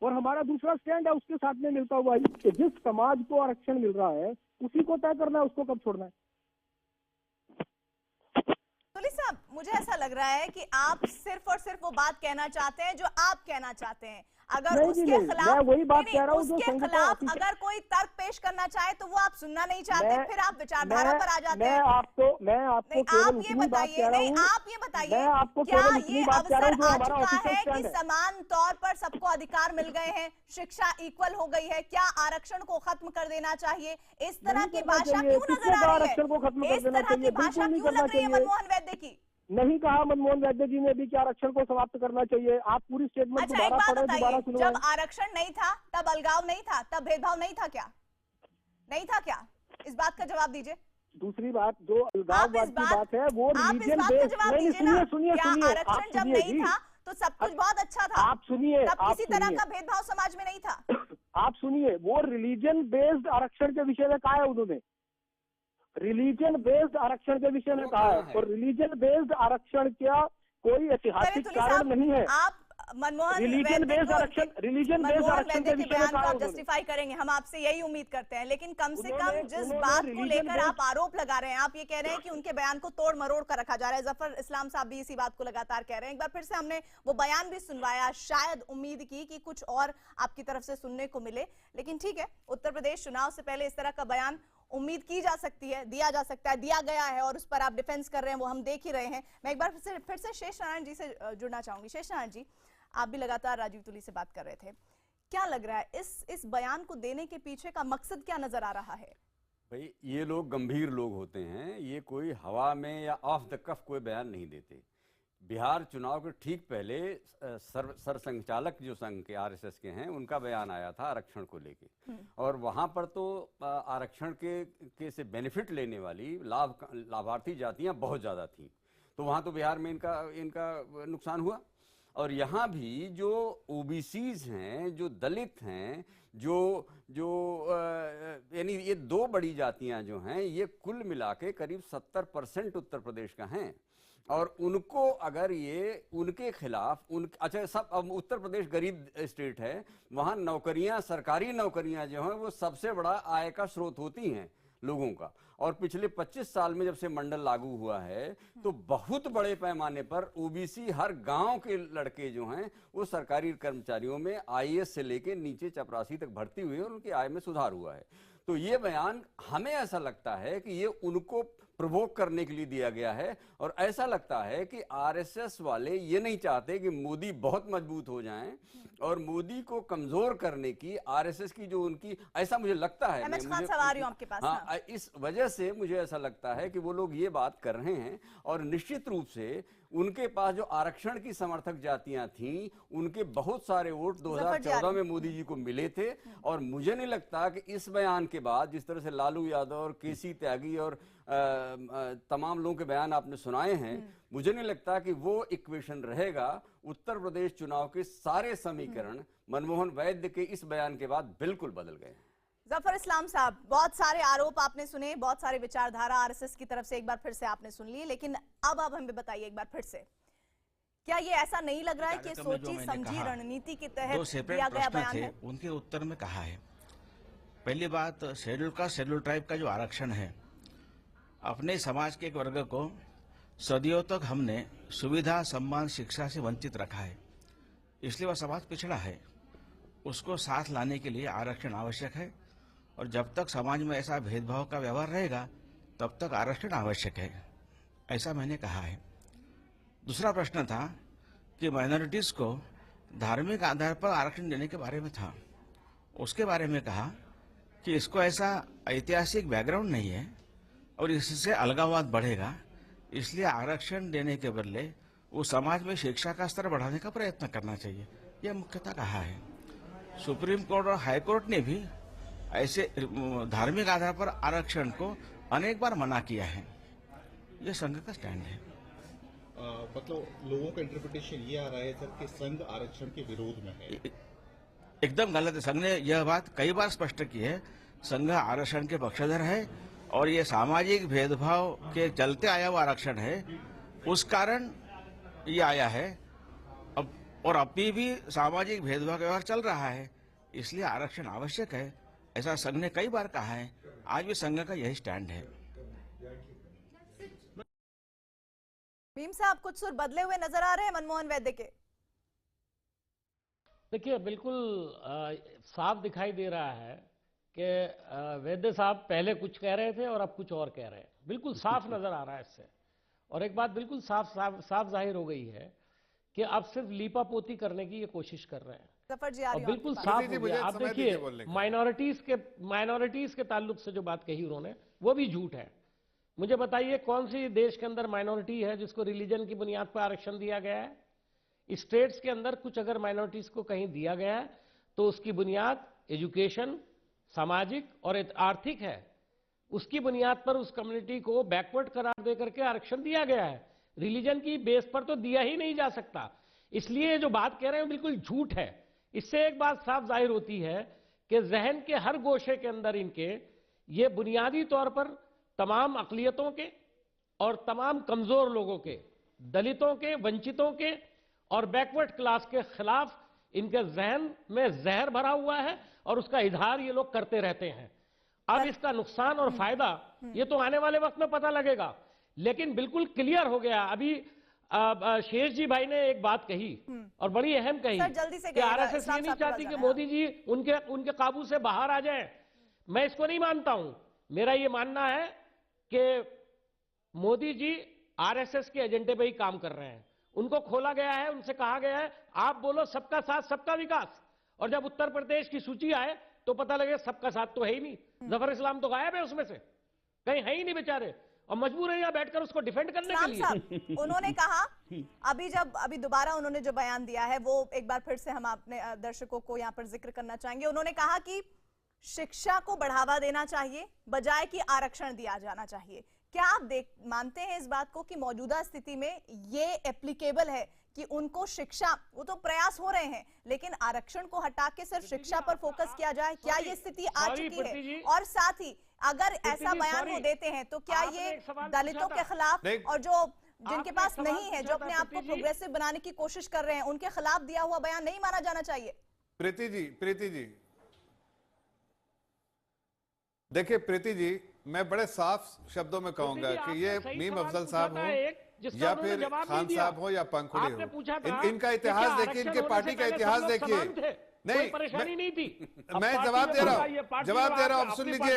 S11: और हमारा दूसरा स्टैंड है उसके साथ में मिलता हुआ कि जिस समाज को आरक्षण मिल रहा है उसी को तय करना है उसको कब छोड़ना है।
S1: तुली साहब, मुझे ऐसा लग रहा है कि आप सिर्फ और सिर्फ वो बात कहना चाहते हैं जो आप कहना चाहते हैं। अगर उसके खिलाफ
S11: मैं वही बात कह रहा हूं जो
S1: उसके खिलाफ अगर कोई तर्क पेश करना चाहे तो वो आप सुनना नहीं चाहते, फिर आप विचारधारा पर आ जाते हैं।
S11: मैं आपको केवल
S1: आप ये
S11: उतनी बात
S1: बताइए,
S11: कह रहा
S1: नहीं
S11: हूं,
S1: आप ये बताइए,
S11: मैं आपको
S1: क्या
S11: केवल उतनी
S1: ये
S11: बात कह रहा हूं
S1: अवसर
S11: जो
S1: आ
S11: हमारा
S1: चुका
S11: ऑफिशियल
S1: है
S11: स्टैंड
S1: कि
S11: है।
S1: समान तौर पर सबको अधिकार मिल गए हैं, शिक्षा इक्वल हो गई है? क्या आरक्षण को खत्म कर देना चाहिए? इस तरह की भाषा क्यों नजर आ रही है?
S11: आरक्षण को खत्म कर देना चाहिए, बिल्कुल नहीं करना चाहिए।
S1: मनमोहन वैद्य की
S11: नहीं कहा मनमोहन वैद्य जी ने भी कि आरक्षण को समाप्त करना चाहिए। आप पूरी स्टेटमेंट
S1: अच्छा, एक
S11: दोबारा
S1: बात
S11: पढ़े, दोबारा
S1: बताइए,
S11: सुनवाएं।
S1: जब आरक्षण नहीं था तब अलगाव नहीं था, तब भेदभाव नहीं था क्या? नहीं था क्या? इस बात का जवाब दीजिए।
S11: दूसरी बात, जो अलगाववाद की बात है वो रिलीजन बेस्ड।
S1: नहीं,
S11: सुनिए
S1: क्या
S11: सुनिए,
S1: आरक्षण जब नहीं था तो सब कुछ बहुत अच्छा था?
S11: आप सुनिए,
S1: तब किसी तरह का भेदभाव समाज में नहीं था।
S11: आप सुनिए, वो रिलीजन बेस्ड आरक्षण के विषय में कहा है उन्होंने, रिलीजन बेस्ड आरक्षण के विषय में कहा है। और रिलीजन बेस्ड आरक्षण क्या कोई ऐतिहासिक कारण नहीं है।
S1: आप मनमोहन
S11: रिलीजन बेस्ड आरक्षण, रिलीजन बेस्ड आरक्षण के विषय में कहा है।
S1: जस्टिफाई करेंगे, हम आपसे यही उम्मीद करते हैं, लेकिन कम से कम जिस बात को लेकर आप आरोप लगा रहे हैं, आप ये कह रहे हैं कि उनके बयान को तोड़ मरोड़ कर रखा जा रहा है। जफर इस्लाम साहब भी इसी बात को लगातार कह रहे हैं। एक बार फिर से हमने वो बयान भी सुनवाया, शायद उम्मीद की कि कुछ और आपकी तरफ से सुनने को मिले, लेकिन ठीक है, उत्तर प्रदेश चुनाव से पहले इस तरह का बयान उम्मीद की जा सकती है, दिया जा सकता है, दिया गया है, और उस पर आप डिफेंस कर रहे हैं वो हम देख ही रहे हैं। मैं एक बार फिर से शेष नारायण जी से जुड़ना चाहूंगी। शेष नारायण जी, आप भी लगातार राजीव तुली से बात कर रहे थे, क्या लग रहा है इस बयान को देने के पीछे का मकसद क्या नजर आ रहा है?
S5: भाई, ये लोग गंभीर लोग होते हैं, ये कोई हवा में या ऑफ द कफ कोई बयान नहीं देते। बिहार चुनाव के ठीक पहले सरसंघचालक जो संघ के आरएसएस के हैं, उनका बयान आया था आरक्षण को लेके, और वहां पर तो आरक्षण के से बेनिफिट लेने वाली लाभार्थी जातियां बहुत ज्यादा थी, तो वहां तो बिहार में इनका नुकसान हुआ। और यहाँ भी जो ओबीसीज हैं, जो दलित हैं, जो यानी ये दो बड़ी जातियां जो हैं, ये कुल मिला के करीब 70% उत्तर प्रदेश का हैं, और उनको अगर ये उनके खिलाफ अच्छा, सब अब उत्तर प्रदेश गरीब स्टेट है, वहाँ नौकरियां, सरकारी नौकरियां जो हैं वो सबसे बड़ा आय का स्रोत होती हैं लोगों का। और पिछले 25 साल में जब से मंडल लागू हुआ है तो बहुत बड़े पैमाने पर ओबीसी हर गांव के लड़के जो हैं वो सरकारी कर्मचारियों में आईएएस से लेके नीचे चपरासी तक भर्ती हुए और उनकी आय में सुधार हुआ है। तो ये बयान हमें ऐसा लगता है कि ये उनको प्रोवोक करने के लिए दिया गया है, और ऐसा लगता है कि आरएसएस वाले ये नहीं चाहते कि मोदी बहुत मजबूत हो जाएं, और मोदी को कमजोर करने की आरएसएस की जो उनकी, ऐसा मुझे लगता है,
S1: आपके पास,
S5: हाँ, इस वजह से मुझे ऐसा लगता है कि वो लोग ये बात कर रहे हैं। और निश्चित रूप से उनके पास जो आरक्षण की समर्थक जातियां थीं, उनके बहुत सारे वोट 2014 में मोदी जी को मिले थे, और मुझे नहीं लगता कि इस बयान के बाद जिस तरह से लालू यादव और केसी त्यागी और तमाम लोगों के बयान आपने सुनाए हैं, मुझे नहीं लगता कि वो इक्वेशन रहेगा। उत्तर प्रदेश चुनाव के सारे समीकरण मनमोहन वैद्य के इस बयान के बाद बिल्कुल बदल गए।
S1: जफर इस्लाम साहब, बहुत सारे आरोप आपने सुने, बहुत सारे विचारधारा आरएसएस की तरफ से एक बार फिर से आपने सुन ली, लेकिन अब हमें बताइए एक बार फिर से, क्या ये ऐसा नहीं लग रहा है कि सोची समझी रणनीति के तहत दिया गया बयान है?
S12: उनके उत्तर में कहा है, पहली बात, शेड्यूल ट्राइब का जो आरक्षण है, अपने समाज के एक वर्ग को सदियों तक हमने सुविधा, सम्मान, शिक्षा से वंचित रखा है, इसलिए वह समाज पिछड़ा है, उसको साथ लाने के लिए आरक्षण आवश्यक है, और जब तक समाज में ऐसा भेदभाव का व्यवहार रहेगा तब तक आरक्षण आवश्यक है, ऐसा मैंने कहा है। दूसरा प्रश्न था कि माइनॉरिटीज को धार्मिक आधार पर आरक्षण देने के बारे में था। उसके बारे में कहा कि इसको ऐसा ऐतिहासिक बैकग्राउंड नहीं है और इससे अलगाववाद बढ़ेगा, इसलिए आरक्षण देने के बदले वो समाज में शिक्षा का स्तर बढ़ाने का प्रयत्न करना चाहिए, यह मुख्यतः कहा है। सुप्रीम कोर्ट और हाई कोर्ट ने भी ऐसे धार्मिक आधार पर आरक्षण को अनेक बार मना किया है। यह संघ का स्टैंड है।
S13: मतलब लोगों का इंटरप्रिटेशन ये आ रहा है सर कि संघ आरक्षण के विरोध में है।
S12: एकदम गलत है। संघ ने यह बात कई बार स्पष्ट की है। संघ आरक्षण के पक्षधर है और ये सामाजिक भेदभाव के चलते आया हुआ आरक्षण है, उस कारण ये आया है। अब और अभी भी सामाजिक भेदभाव का व्यवहार चल रहा है, इसलिए आरक्षण आवश्यक है, ऐसा संघ ने कई बार कहा है। आज भी संघ का यही स्टैंड है।
S1: भीम साहब, कुछ सुर बदले हुए नजर आ रहे हैं मनमोहन वैद्य के।
S7: देखिए, बिल्कुल साफ दिखाई दे रहा है कि वैद्य साहब पहले कुछ कह रहे थे और अब कुछ और कह रहे हैं। बिल्कुल साफ नजर आ रहा है इससे। और एक बात बिल्कुल साफ जाहिर हो गई है कि अब सिर्फ लीपापोती करने की ये कोशिश कर रहे हैं।
S1: जफर जी, आ रही
S7: और बिल्कुल साफ हो गया। आप देखिए, माइनॉरिटीज के ताल्लुक से जो बात कही उन्होंने, वो भी झूठ है। मुझे बताइए, कौन सी देश के अंदर माइनॉरिटी है जिसको रिलीजन की बुनियाद पर आरक्षण दिया गया है? स्टेट्स के अंदर कुछ अगर माइनॉरिटीज को कहीं दिया गया है तो उसकी बुनियाद एजुकेशन, सामाजिक और आर्थिक है। उसकी बुनियाद पर उस कम्युनिटी को बैकवर्ड करार दे करके आरक्षण दिया गया है। रिलीजन की बेस पर तो दिया ही नहीं जा सकता। इसलिए जो बात कह रहे हैं बिल्कुल झूठ है। इससे एक बात साफ जाहिर होती है कि जहन के हर गोशे के अंदर इनके ये बुनियादी तौर पर तमाम अक़लियतों के और तमाम कमजोर लोगों के, दलितों के, वंचितों के और बैकवर्ड क्लास के खिलाफ इनके जहन में जहर भरा हुआ है और उसका इजहार ये लोग करते रहते हैं। अब इसका नुकसान और फायदा ये तो आने वाले वक्त में पता लगेगा, लेकिन बिल्कुल क्लियर हो गया। अभी शेष जी भाई ने एक बात कही और बड़ी अहम कही कि आरएसएस ये नहीं चाहती कि मोदी जी उनके काबू से बाहर आ जाए। मैं इसको नहीं मानता हूं। मेरा ये मानना है कि मोदी जी आरएसएस के एजेंडे पे ही काम कर रहे हैं। उनको खोला गया है, उनसे कहा गया है आप बोलो सबका साथ सबका विकास, और जब उत्तर प्रदेश की सूची आए तो पता लगे सबका साथ तो है ही नहीं। जफर इस्लाम तो गायब है उसमें से, कहीं है ही नहीं बेचारे, और मजबूर है यहाँ बैठकर उसको डिफेंड करने के लिए।
S1: उन्होंने कहा अभी दोबारा उन्होंने जो बयान दिया है वो एक बार फिर से हम अपने दर्शकों को यहाँ पर जिक्र करना चाहेंगे। उन्होंने कहा कि शिक्षा को बढ़ावा देना चाहिए बजाय कि आरक्षण दिया जाना चाहिए। क्या आप मानते हैं इस बात को कि मौजूदा स्थिति में ये एप्लीकेबल है कि उनको शिक्षा, वो तो प्रयास हो रहे हैं, लेकिन आरक्षण को हटा के सिर्फ शिक्षा पर फोकस किया जाए? क्या ये स्थिति आ चुकी है? और साथ ही अगर ऐसा बयान वो देते हैं तो क्या ये दलितों के खिलाफ और जो जिनके पास नहीं है, जो अपने आप को प्रोग्रेसिव बनाने की कोशिश कर रहे हैं, उनके खिलाफ दिया हुआ बयान नहीं माना जाना चाहिए?
S6: प्रीति जी देखिए, प्रीति जी मैं बड़े साफ शब्दों में कहूंगा कि ये मीम अफजल साहब हो या फिर खान साहब हो या पंखुड़ी हो, इनका इतिहास देखिए, इनके पार्टी का इतिहास देखिए। नहीं,
S7: परेशानी नहीं थी।
S6: मैं जवाब दे रहा हूं, अब सुन लीजिए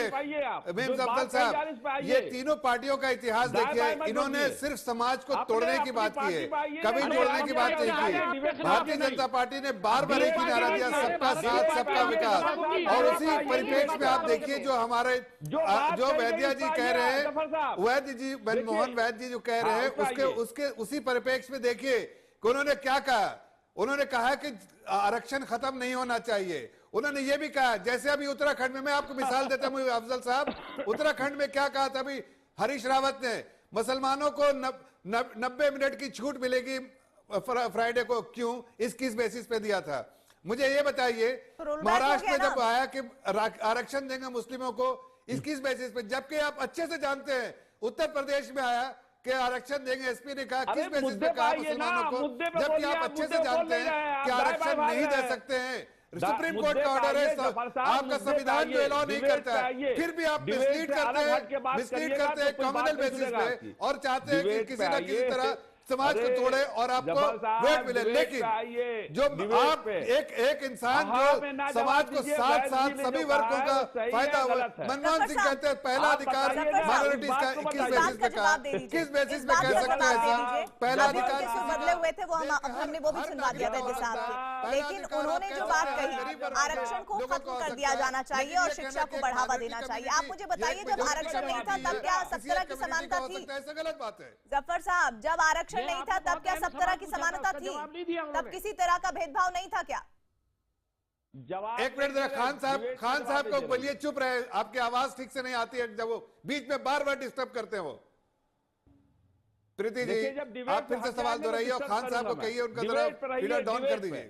S6: मीम अफजल साहब, ये तीनों पार्टियों का इतिहास देखिए। इन्होंने सिर्फ समाज को तोड़ने की बात की है, कभी जोड़ने की बात नहीं की। भारतीय जनता पार्टी ने बार बार एक ही नारा दिया, सबका साथ सबका विकास। और उसी परिप्रेक्ष्य में आप देखिए जो हमारे जो वैद्य जी कह रहे हैं, वैद्य जी, मनमोहन वैद्य जी जो कह रहे हैं, उसके उसी परिप्रेक्ष्य में देखिए कि उन्होंने क्या कहा। उन्होंने कहा कि आरक्षण खत्म नहीं होना चाहिए। उन्होंने ये भी कहा, जैसे अभी उत्तराखंड में, मैं आपको मिसाल देता हूं अफजल साहब, उत्तराखंड में क्या कहा था अभी हरीश रावत ने, मुसलमानों को 90 मिनट की छूट मिलेगी फ्राइडे को, क्यों, किस बेसिस पे दिया था? मुझे ये बताइए, महाराष्ट्र में जब आया कि आरक्षण देंगे मुस्लिमों को, किस बेसिस पे, जबकि आप अच्छे से जानते हैं उत्तर प्रदेश में आया कि आरक्षण देंगे, एसपी ने कहा, किस बेसिस पे कहा मुसलमानों को, जबकि आप अच्छे से जानते हैं कि आरक्षण नहीं दे सकते हैं। सुप्रीम कोर्ट का ऑर्डर है, आपका संविधान जो अलाउ नहीं करता है, फिर भी आप मिसलीड करते हैं कम्युनल बेसिस पे और चाहते हैं कि किसी न किसी तरह समाज को तोड़े और आपको वोट मिले, लेकिन जो आप एक इंसान जो समाज को साथ साथ सभी वर्गों का फायदा हुआ। मनमोहन सिंह कहते हैं पहला अधिकार माइनॉरिटीज का, किस बेसिस पे कहा, किस बेसिस पे कह सकते हैं ऐसा? पहला अधिकार
S1: बदले हुए थे वो हमने वो भी सुनवा दिया था साहब के, लेकिन उन्होंने जो बात कही आरक्षण को खत्म कर दिया जाना चाहिए और शिक्षा को बढ़ावा देना चाहिए। आप मुझे बताइए जब आरक्षण नहीं था तब क्या सब तरह की समानता थी?
S6: ऐसा गलत बात है
S1: जफर साहब, जब आरक्षण नहीं था तब क्या सब तरह की समानता थी? तब किसी तरह का भेदभाव नहीं था क्या?
S6: एक मिनट जरा खान साहब को बोलिए, चुप रहे, आपकी आवाज ठीक से नहीं आती है जब वो बीच में बार बार डिस्टर्ब करते हैं वो। प्रीति जी आप फिर से सवाल दोहराइए और खान साहब को कहिए उनका जरा फीडर डाउन कर दीजिए।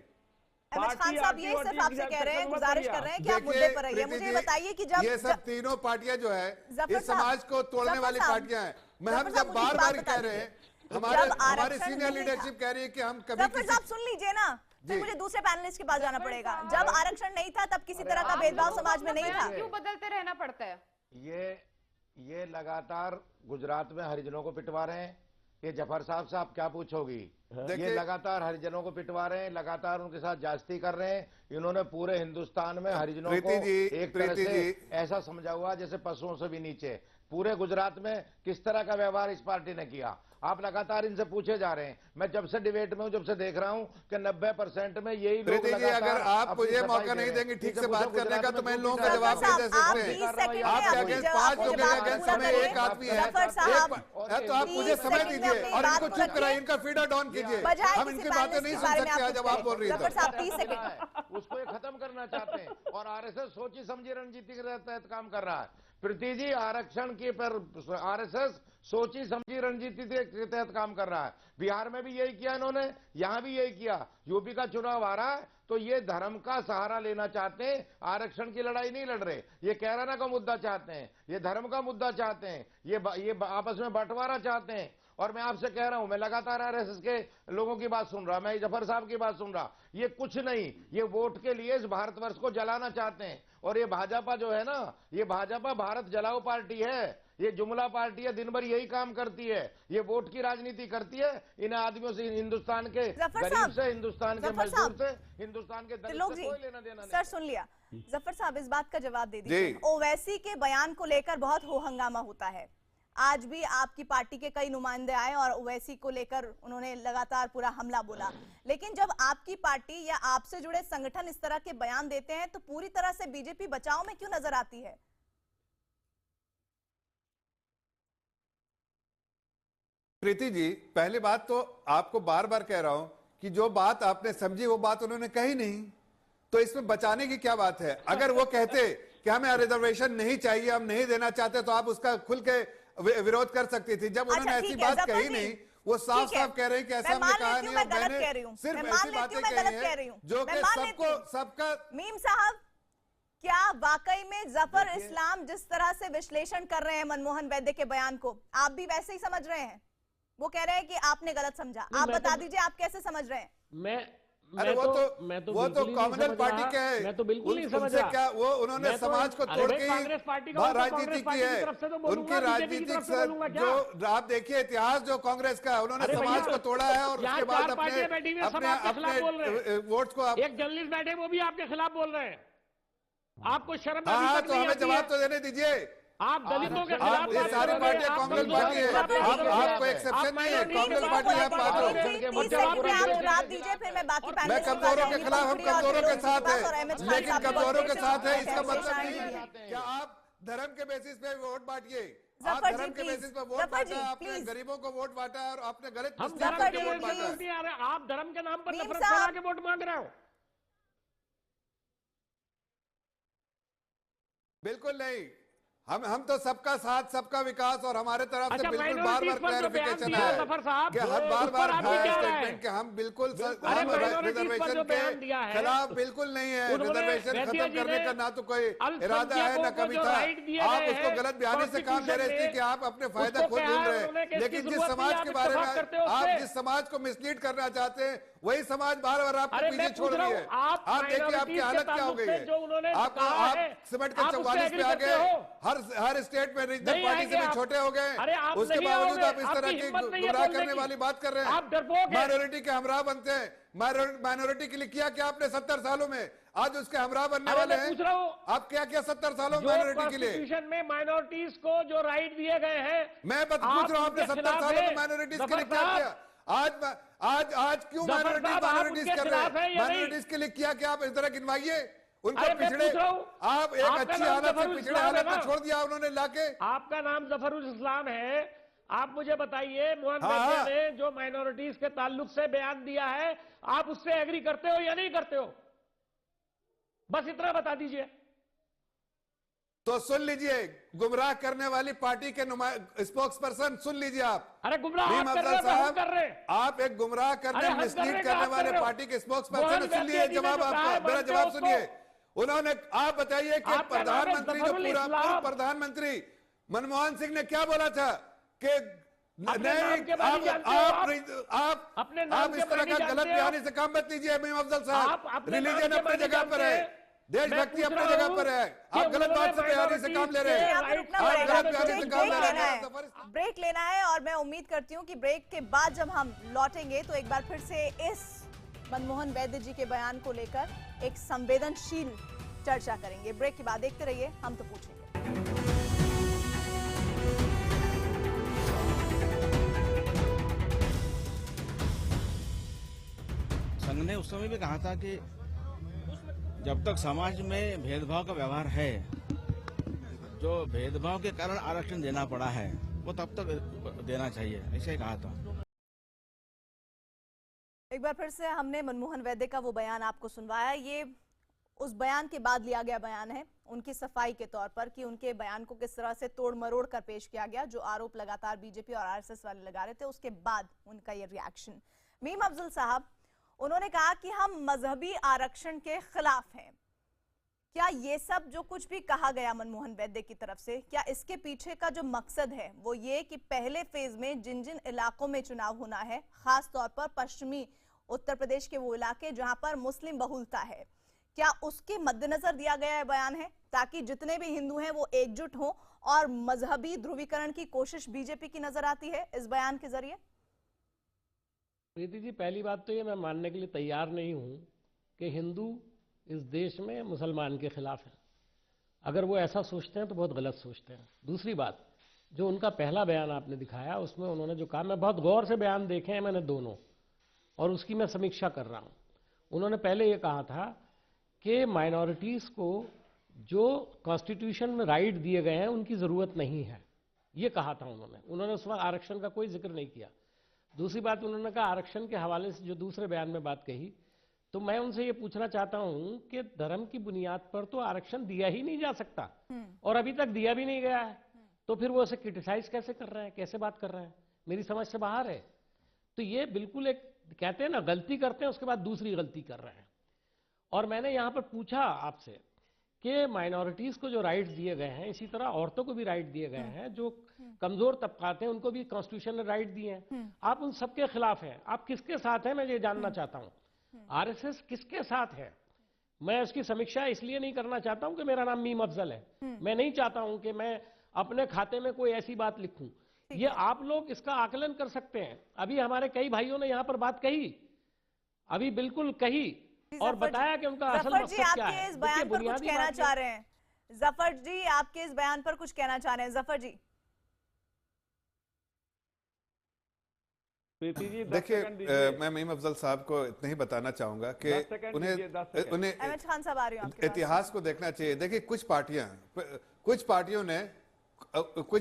S1: खान साहब ये सिर्फ आपसे कह रहे हैं, गुजारिश कर रहे हैं कि आप मुद्दे पर रहिए। मुझे बताइए कि जब
S6: ये सब तीनों पार्टियां जो है इस समाज को तोड़ने वाली पार्टियां हैं, हम जब बार बार कह रहे हैं, हमारी सीनियर लीडरशिप कह रही है कि हम कभी
S1: आप सुन लीजिए ना, फिर मुझे दूसरे पैनलिस्ट के पास जाना पड़ेगा। जब आरक्षण नहीं था तब किसी तरह का भेदभाव समाज में नहीं था,
S9: क्यों बदलते रहना पड़ता है?
S10: ये लगातार गुजरात में हरिजनों को पिटवा रहे हैं। ये जफर साहब से आप क्या पूछोगी? ये लगातार हरिजनों को पिटवा रहे हैं, लगातार उनके साथ जास्ती कर रहे हैं। इन्होंने पूरे हिंदुस्तान में हरिजनों को एक तरह से ऐसा समझा हुआ जैसे पशुओं से भी नीचे। पूरे गुजरात में किस तरह का व्यवहार इस पार्टी ने किया? आप लगातार इनसे पूछे जा रहे हैं। मैं जब से डिबेट में हूं, जब से देख रहा हूं कि 90% में यही लोग लगातार।
S6: अगर आप मुझे मौका नहीं देंगे ठीक से बात करने का तो मैं इन लोगों का जवाब नहीं दे सकते। आपके अगेंस्ट 5 लोगों के अगेंस्ट समय एक आदमी है, तो आप मुझे समय दीजिए और इनको चुप कराइए, इनका फीडर डाउन कीजिए। हम इनकी बातें नहीं सुन सकते जब आप बोल रही है।
S10: उसको ये खत्म करना चाहते हैं और आरएसएस सोची समझी रणनीति के तहत काम कर रहा है। प्रीति जी, आरक्षण के पर आरएसएस सोची समझी रणनीति के तहत काम कर रहा है। बिहार में भी यही किया इन्होंने, यहां भी यही किया। यूपी का चुनाव आ रहा है तो ये धर्म का सहारा लेना चाहते हैं, आरक्षण की लड़ाई नहीं लड़ रहे। ये कैराना का मुद्दा चाहते हैं, ये धर्म का मुद्दा चाहते हैं, ये आपस में बंटवारा चाहते हैं। और मैं आपसे कह रहा हूं, मैं लगातार आरएसएस के लोगों की बात सुन रहा, मैं जफर साहब की बात सुन रहा। ये कुछ नहीं, ये वोट के लिए इस भारतवर्ष को जलाना चाहते हैं। और ये भाजपा जो है ना, ये भाजपा भारत जलाओ पार्टी है, ये जुमला पार्टी है, दिन भर यही काम करती है, ये वोट की राजनीति करती है। इन आदमियों से, हिंदुस्तान के गरीब से, हिंदुस्तान के मजदूर से, हिंदुस्तान के दलित से कोई लेना देना नहीं।
S1: सर सुन लिया, जफर साहब इस बात का जवाब दे दीजिए। ओवैसी के बयान को लेकर बहुत हो हंगामा होता है। आज भी आपकी पार्टी के कई नुमाइंदे आए और ओवैसी को लेकर उन्होंने लगातार पूरा हमला बोला, लेकिन जब आपकी पार्टी या आपसे जुड़े संगठन इस तरह के बयान देते हैं तो पूरी तरह से बीजेपी बचाव में क्यों नजर आती है?
S6: प्रीति जी, पहली बात तो आपको बार बार कह रहा हूं कि जो बात आपने समझी वो बात उन्होंने कही नहीं, तो इसमें बचाने की क्या बात है? अगर वो कहते कि हमें रिजर्वेशन नहीं चाहिए, हम नहीं देना चाहते, तो आप उसका खुल के विरोध कर सकती थी। जब उन्होंने ऐसी बात कही नहीं, वो साफ साफ कह रहे हैं कि ऐसा हमने कहा नहीं, और मैंने सिर्फ ऐसी बातें कही हैं जो कि सबका।
S1: मीम साहब, क्या वाकई में जफर इस्लाम जिस तरह से विश्लेषण कर रहे हैं मनमोहन वैद्य के बयान को, आप भी वैसे ही समझ रहे हैं? वो कह रहे हैं कि आपने गलत समझा, आप बता दीजिए आप कैसे समझ रहे हैं?
S6: अरे वो तो कम्युनल पार्टी के है,
S7: मैं तो बिल्कुल नहीं समझा।
S6: क्या वो उन्होंने समाज को तोड़ के राजनीति की है, उनकी राजनीतिक जो आप देखिए इतिहास जो कांग्रेस का है, उन्होंने समाज को तोड़ा है और उसके बाद अपने वोट को।
S7: एक जर्नलिस्ट बैठे वो भी आपके खिलाफ बोल रहे हैं, आपको शर्म?
S6: हाँ, तो हमें जवाब तो देने दीजिए।
S7: आप दलितों के खिलाफ
S6: ये सारी पार्टियां कांग्रेस पार्टी है, आपको एक्सेप्शन नहीं है, कांग्रेस पार्टी आप बात हो। मैं कमजोरों के खिलाफ, हम कमजोरों के साथ है, लेकिन कमजोरों के साथ है इसका मतलब नहीं है क्या आप धर्म के बेसिस पे वोट बांटिए। आप धर्म के बेसिस पे वोट बांटा, आपने गरीबों को वोट बांटा और आपने गलत वोट बांटा।
S7: आप धर्म के नाम पर नफरत फैला के वोट मांग रहे हो?
S6: बिल्कुल नहीं, हम तो सबका साथ, सबका विकास, और हमारे तरफ से बिल्कुल बार बार क्लैरिफिकेशन है कि हर बार स्टेटमेंट के हम बिल्कुल रिजर्वेशन के खिलाफ बिल्कुल नहीं है। रिजर्वेशन खत्म करने का ना तो कोई इरादा है ना कभी था। आप उसको गलत बयानी से काम ले रहे थे कि आप अपने फायदा खुद ढूंढ रहे हैं, लेकिन जिस समाज के बारे में आप जिस समाज को मिसलीड करना चाहते हैं वही समाज बार बार आपको पीछे छोड़ रही है। आप देखिए आपकी हालत क्या हो गई है। आप सिमट के 44 पे आ गए, हर स्टेट में रीजनल पार्टी से भी छोटे हो गए, उसके बावजूद आप इस तरह की गुमराह करने वाली बात कर रहे हैं। माइनॉरिटी के हमरा बनते हैं, माइनॉरिटी के लिए किया क्या आपने 70 सालों में, आज उसके हमरा बनने वाले हैं। आप क्या किया 70 सालों में माइनॉरिटी के लिए?
S7: कॉन्स्टिट्यूशन में माइनॉरिटीज को जो राइट दिए गए हैं,
S6: मैं पूछ रहा हूं आपने 70 सालों में माइनॉरिटीज के लिए क्या किया? आज क्यों माइनॉरिटीज कर रहे हैं? माइनॉरिटीज के लिए किया क्या आप इस तरह गिनवाइए उनको पिछड़े। आप एक अच्छी हालत से पिछड़े हालत में छोड़ दिया उन्होंने लाके।
S7: आपका नाम जफरुल इस्लाम है, आप मुझे बताइए मोहन वैद्य ने जो माइनॉरिटीज के ताल्लुक से बयान दिया है, आप उससे एग्री करते हो या नहीं करते हो? बस इतना बता दीजिए।
S6: तो सुन लीजिए, गुमराह करने वाली पार्टी के स्पोक्स पर्सन सुन लीजिए आप।
S7: अरे गुमराह
S6: कर रहे हैं आप, एक गुमराह करने मिसलीड करने वाले पार्टी के स्पोक्स पर्सन। सुन लीजिए जवाब आपका, मेरा जवाब सुनिए। उन्होंने, आप बताइए कि प्रधानमंत्री जो पूर्व प्रधानमंत्री मनमोहन सिंह ने क्या बोला था कि नहीं, आप इस तरह का गलत बयानी से काम मत लीजिए। मीम अफजल साहब, रिलीजन अपनी जगह पर है, देशभक्ति अपनी जगह पर है, आप गलत बात से बयानी से काम ले रहे हैं। आप गलत बयानी से काम ले रहे हैं।
S1: ब्रेक लेना है और मैं उम्मीद करती हूँ कि ब्रेक के बाद जब हम लौटेंगे तो एक बार फिर से इस मनमोहन वैद्य जी के बयान को लेकर एक संवेदनशील चर्चा करेंगे। ब्रेक के बाद देखते रहिए हम तो पूछेंगे।
S12: संघ ने उस समय भी कहा था कि जब तक समाज में भेदभाव का व्यवहार है, जो भेदभाव के कारण आरक्षण देना पड़ा है, वो तब तक देना चाहिए, ऐसे ही कहा था।
S1: एक बार फिर से हमने मनमोहन वैद्य का वो बयान आपको सुनवाया। ये उस बयान के बाद लिया गया बयान है, उनकी सफाई के तौर पर कि उनके बयान को किस तरह से तोड़ मरोड़ कर पेश किया गया। जो आरोप लगातार बीजेपी और आरएसएस वाले लगा रहे थे, उसके बाद उनका ये रिएक्शन। मीम अफजल साहब, उन्होंने कहा कि हम मजहबी आरक्षण के खिलाफ हैं। क्या ये सब जो कुछ भी कहा गया मनमोहन वैद्य की तरफ से, क्या इसके पीछे का जो मकसद है वो ये कि पहले फेज में जिन जिन इलाकों में चुनाव होना है, खास तौर पर पश्चिमी उत्तर प्रदेश के वो इलाके जहां पर मुस्लिम बहुलता है, क्या उसके मद्देनजर दिया गया बयान है ताकि जितने भी हिंदू हैं वो एकजुट हों और मजहबी ध्रुवीकरण की कोशिश बीजेपी की नजर आती है इस बयान के जरिए?
S7: प्रीति जी, पहली बात तो ये मैं मानने के लिए तैयार नहीं हूं कि हिंदू इस देश में मुसलमान के खिलाफ है। अगर वो ऐसा सोचते हैं तो बहुत गलत सोचते हैं। दूसरी बात, जो उनका पहला बयान आपने दिखाया उसमें उन्होंने जो कहा, मैं बहुत गौर से बयान देखे हैं मैंने दोनों, और उसकी मैं समीक्षा कर रहा हूं। उन्होंने पहले ये कहा था कि माइनॉरिटीज को जो कॉन्स्टिट्यूशन में राइट दिए गए हैं उनकी जरूरत नहीं है, ये कहा था उन्होंने उस वक्त आरक्षण का कोई जिक्र नहीं किया। दूसरी बात, उन्होंने कहा आरक्षण के हवाले से जो दूसरे बयान में बात कही, तो मैं उनसे ये पूछना चाहता हूं कि धर्म की बुनियाद पर तो आरक्षण दिया ही नहीं जा सकता और अभी तक दिया भी नहीं गया है, तो फिर वो उसे क्रिटिसाइज कैसे कर रहे हैं, कैसे बात कर रहे हैं? मेरी समझ से बाहर है। तो ये बिल्कुल एक, कहते हैं ना, गलती करते हैं उसके बाद दूसरी गलती कर रहे हैं। और मैंने यहां पर पूछा आपसे कि माइनॉरिटीज को जो राइट्स दिए गए हैं, इसी तरह औरतों को भी राइट दिए गए हैं, जो कमजोर तबकाते हैं उनको भी कॉन्स्टिट्यूशन ने राइट दिए हैं। आप उन सबके खिलाफ हैं, आप किसके साथ हैं मैं ये जानना चाहता हूं। आरएसएस किसके साथ है? मैं उसकी समीक्षा इसलिए नहीं करना चाहता हूं कि मेरा नाम मीम अफजल है, मैं नहीं चाहता हूं कि मैं अपने खाते में कोई ऐसी बात लिखूं। ये आप लोग इसका आकलन कर सकते हैं। अभी हमारे कई भाइयों ने यहां पर बात कही, अभी बिल्कुल कही और बताया कि उनका असल मकसद क्या है।
S1: इस बयान पर कुछ कहना चाह रहे हैं जफर जी, आपके इस बयान पर कुछ कहना चाह रहे हैं जफर जी?
S6: देखिए, मैं मीम अफजल साहब को इतना ही बताना चाहूंगा कि उन्हें
S1: खान साहब आ रही हूं,
S6: इतिहास को देखना चाहिए। देखिए, कुछ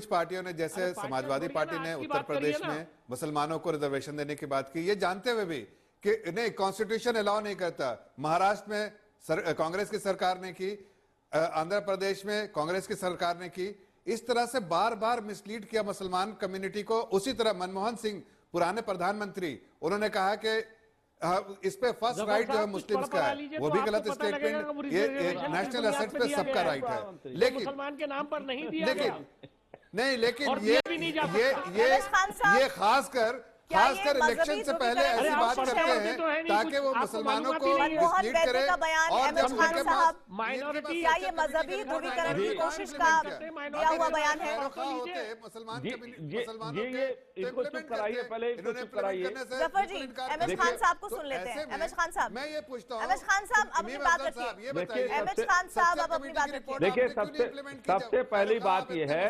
S6: पार्टियों ने जैसे समाजवादी पार्टी ने उत्तर प्रदेश में मुसलमानों को रिजर्वेशन देने की बात की, ये जानते हुए भी कि नहीं, कॉन्स्टिट्यूशन अलाउ नहीं करता। महाराष्ट्र में कांग्रेस की सरकार ने की, आंध्र प्रदेश में कांग्रेस की सरकार ने की। इस तरह से बार बार मिसलीड किया मुसलमान कम्युनिटी को। उसी तरह मनमोहन सिंह, पुराने प्रधानमंत्री, उन्होंने कहा कि इस पे फर्स्ट राइट जो है मुस्लिम्स का है, वो भी गलत स्टेटमेंट। ये नेशनल एसेट्स पे सबका राइट है, लेकिन
S7: मुसलमान के नाम पर नहीं दिया गया।
S6: नहीं, लेकिन ये खासकर
S1: क्या ये
S6: खासकर
S1: मजहबी
S6: इलेक्शन से पहले
S1: ध्रुवीकरण
S6: ऐसी
S1: की
S6: बात
S1: कोशिश
S6: करते
S1: है?
S6: हैं ताकि वो मुसलमानों को
S1: मनमोहन
S6: mislead
S1: वैद्य
S6: करे
S1: का बयान,
S6: और
S1: अहमद
S6: जब
S1: खान
S6: उनके
S1: साहब,
S6: पास
S12: माइनॉरिटी
S1: क्या ये मजहबी ध्रुवीकरण की कोशिश का दिया हुआ बयान है?
S6: मुसलमान
S8: इनको चुप कराइए, पहले इनको चुप कराइए।
S1: जफर जी, अहमद खान साहब को सुन लेते हैं। अहमद खान साहब,
S6: मैं ये पूछता हूँ,
S1: अहमद खान साहब अपनी बात रखिए।
S8: देखिए,
S1: अहमद खान साहब अब अपनी बात रखिए।
S8: देखिए, सबसे पहली बात यह है,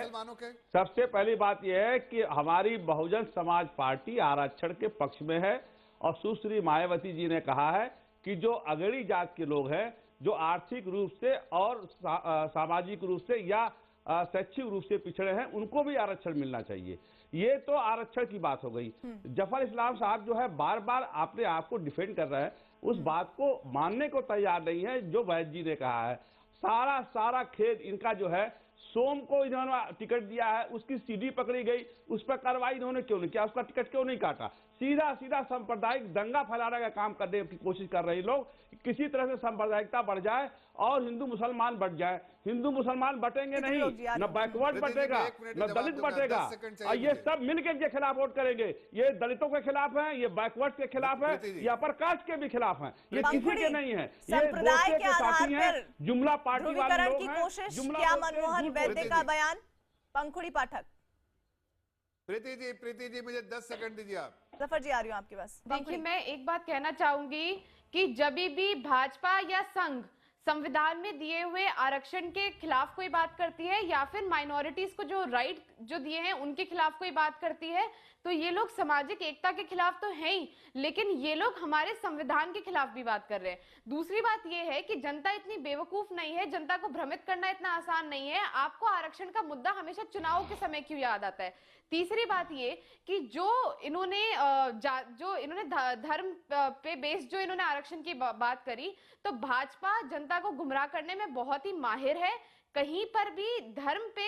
S8: सबसे पहली बात यह है कि हमारी बहुजन समाज पार्टी आरक्षण के पक्ष में है और सुश्री मायावती जी ने कहा है कि जो अगड़ी जात के लोग हैं, जो आर्थिक रूप से और सामाजिक रूप से या शैक्षिक रूप से पिछड़े हैं, उनको भी आरक्षण मिलना चाहिए। ये तो आरक्षण की बात हो गई। जफर इस्लाम साहब जो है बार बार अपने आप को डिफेंड कर रहे हैं, उस बात को मानने को तैयार नहीं है जो वैद्य जी ने कहा है। सारा खेद इनका जो है, सोम को इन्होंने टिकट दिया है, उसकी सीडी पकड़ी गई, उस पर कार्रवाई इन्होंने क्यों नहीं किया, उसका टिकट क्यों नहीं काटा? सीधा सांप्रदायिक दंगा फैलाने का काम करने की कोशिश कर रहे लोग। किसी तरह से सांप्रदायिकता बढ़ जाए और हिंदू मुसलमान बढ़ जाए। हिंदू मुसलमान बटेंगे नहीं, न बैकवर्ड बटेगा, न दलित बटेगा, और ये सब मिलकर के खिलाफ वोट करेंगे। ये दलितों के खिलाफ है, ये बैकवर्ड के खिलाफ है, ये अपर कास्ट के भी खिलाफ है, ये किसी के नहीं है। ये
S1: संप्रदाय के आधार पर
S8: जुमला पार्टी वाले लोग
S1: की
S8: हैं।
S1: कोशिश, क्या मनमोहन वैद्य का बयान? पंखुड़ी पाठक।
S6: प्रीति जी मुझे 10 सेकंड दीजिए आप।
S1: जफर जी आ रही हूँ आपके पास।
S9: देखिए, मैं एक बात कहना चाहूंगी कि जब भी भाजपा या संघ संविधान में दिए हुए आरक्षण के खिलाफ कोई बात करती है या फिर माइनॉरिटीज को जो राइट जो दिए हैं उनके खिलाफ कोई बात करती है, तो ये लोग सामाजिक एकता के खिलाफ तो है ही, लेकिन ये लोग हमारे संविधान के खिलाफ भी बात कर रहे हैं। दूसरी बात ये है कि जनता इतनी बेवकूफ नहीं है, जनता को भ्रमित करना इतना आसान नहीं है। आपको आरक्षण का मुद्दा हमेशा चुनाव के समय क्यों याद आता है? तीसरी बात ये कि जो इन्होंने धर्म पे बेस्ड जो इन्होंने आरक्षण की बात करी, तो भाजपा जनता को गुमराह करने में बहुत ही माहिर है। कहीं पर भी धर्म पे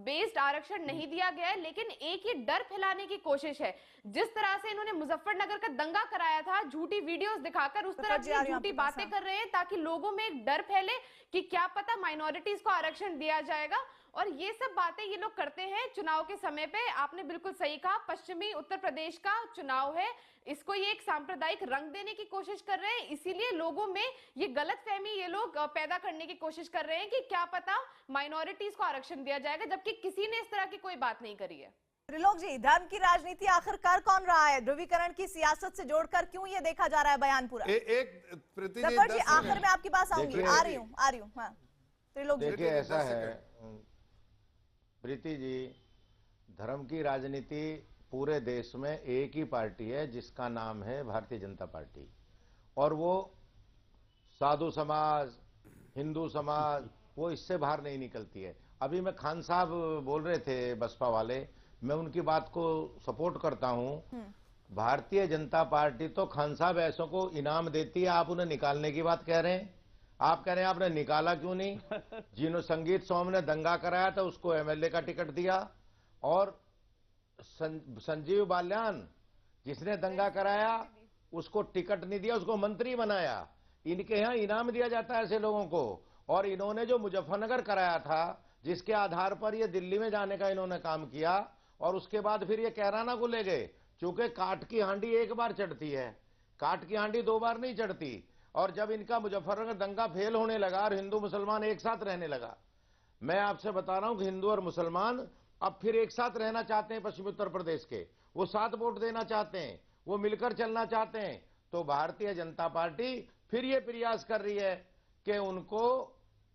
S9: बेस्ड आरक्षण नहीं दिया गया है, लेकिन एक ही डर फैलाने की कोशिश है। जिस तरह से इन्होंने मुजफ्फरनगर का दंगा कराया था झूठी वीडियोस दिखाकर, उस तरह की झूठी बातें कर रहे हैं ताकि लोगों में एक डर फैले कि क्या पता माइनॉरिटीज को आरक्षण दिया जाएगा। और ये सब बातें ये लोग करते हैं चुनाव के समय पे। आपने बिल्कुल सही कहा, पश्चिमी उत्तर प्रदेश का चुनाव है, इसको ये एक सांप्रदायिक रंग देने की कोशिश कर रहे हैं। इसीलिए लोगों में ये गलतफहमी ये लोग पैदा करने की कोशिश कर रहे हैं कि क्या पता माइनॉरिटीज को आरक्षण दिया जाएगा, जबकि किसी ने इस तरह की कोई बात नहीं करी है।
S1: त्रिलोक जी, धर्म की राजनीति आखिरकार कौन रहा है? ध्रुवीकरण की सियासत से जोड़कर क्यों ये देखा जा रहा है बयान पूरा? जफर जी, आखिर में आपके पास आऊंगी, आ रही हूँ। हाँ, त्रिलोक जी,
S10: देखिए ऐसा है प्रीति जी, धर्म की राजनीति पूरे देश में एक ही पार्टी है जिसका नाम है भारतीय जनता पार्टी, और वो साधु समाज, हिंदू समाज, वो इससे बाहर नहीं निकलती है। अभी मैं खान साहब बोल रहे थे बसपा वाले, मैं उनकी बात को सपोर्ट करता हूं। भारतीय जनता पार्टी तो खान साहब ऐसों को इनाम देती है, आप उन्हें निकालने की बात कह रहे हैं। आप कह रहे हैं आपने निकाला क्यों नहीं? जिन्होंने संगीत सोम ने दंगा कराया था उसको एमएलए का टिकट दिया, और संजीव बाल्यान जिसने दंगा कराया उसको टिकट नहीं दिया, उसको मंत्री बनाया। इनके यहाँ इनाम दिया जाता है ऐसे लोगों को। और इन्होंने जो मुजफ्फरनगर कराया था, जिसके आधार पर ये दिल्ली में जाने का इन्होंने काम किया, और उसके बाद फिर ये कैराना को ले गए। चूंकि काट की हांडी एक बार चढ़ती है, काट की हांडी 2 बार नहीं चढ़ती। और जब इनका मुजफ्फरनगर दंगा फेल होने लगा और हिंदू मुसलमान एक साथ रहने लगा, मैं आपसे बता रहा हूं कि हिंदू और मुसलमान अब फिर एक साथ रहना चाहते हैं। पश्चिमी उत्तर प्रदेश के वो साथ वोट देना चाहते हैं, वो मिलकर चलना चाहते हैं। तो भारतीय जनता पार्टी फिर ये प्रयास कर रही है कि उनको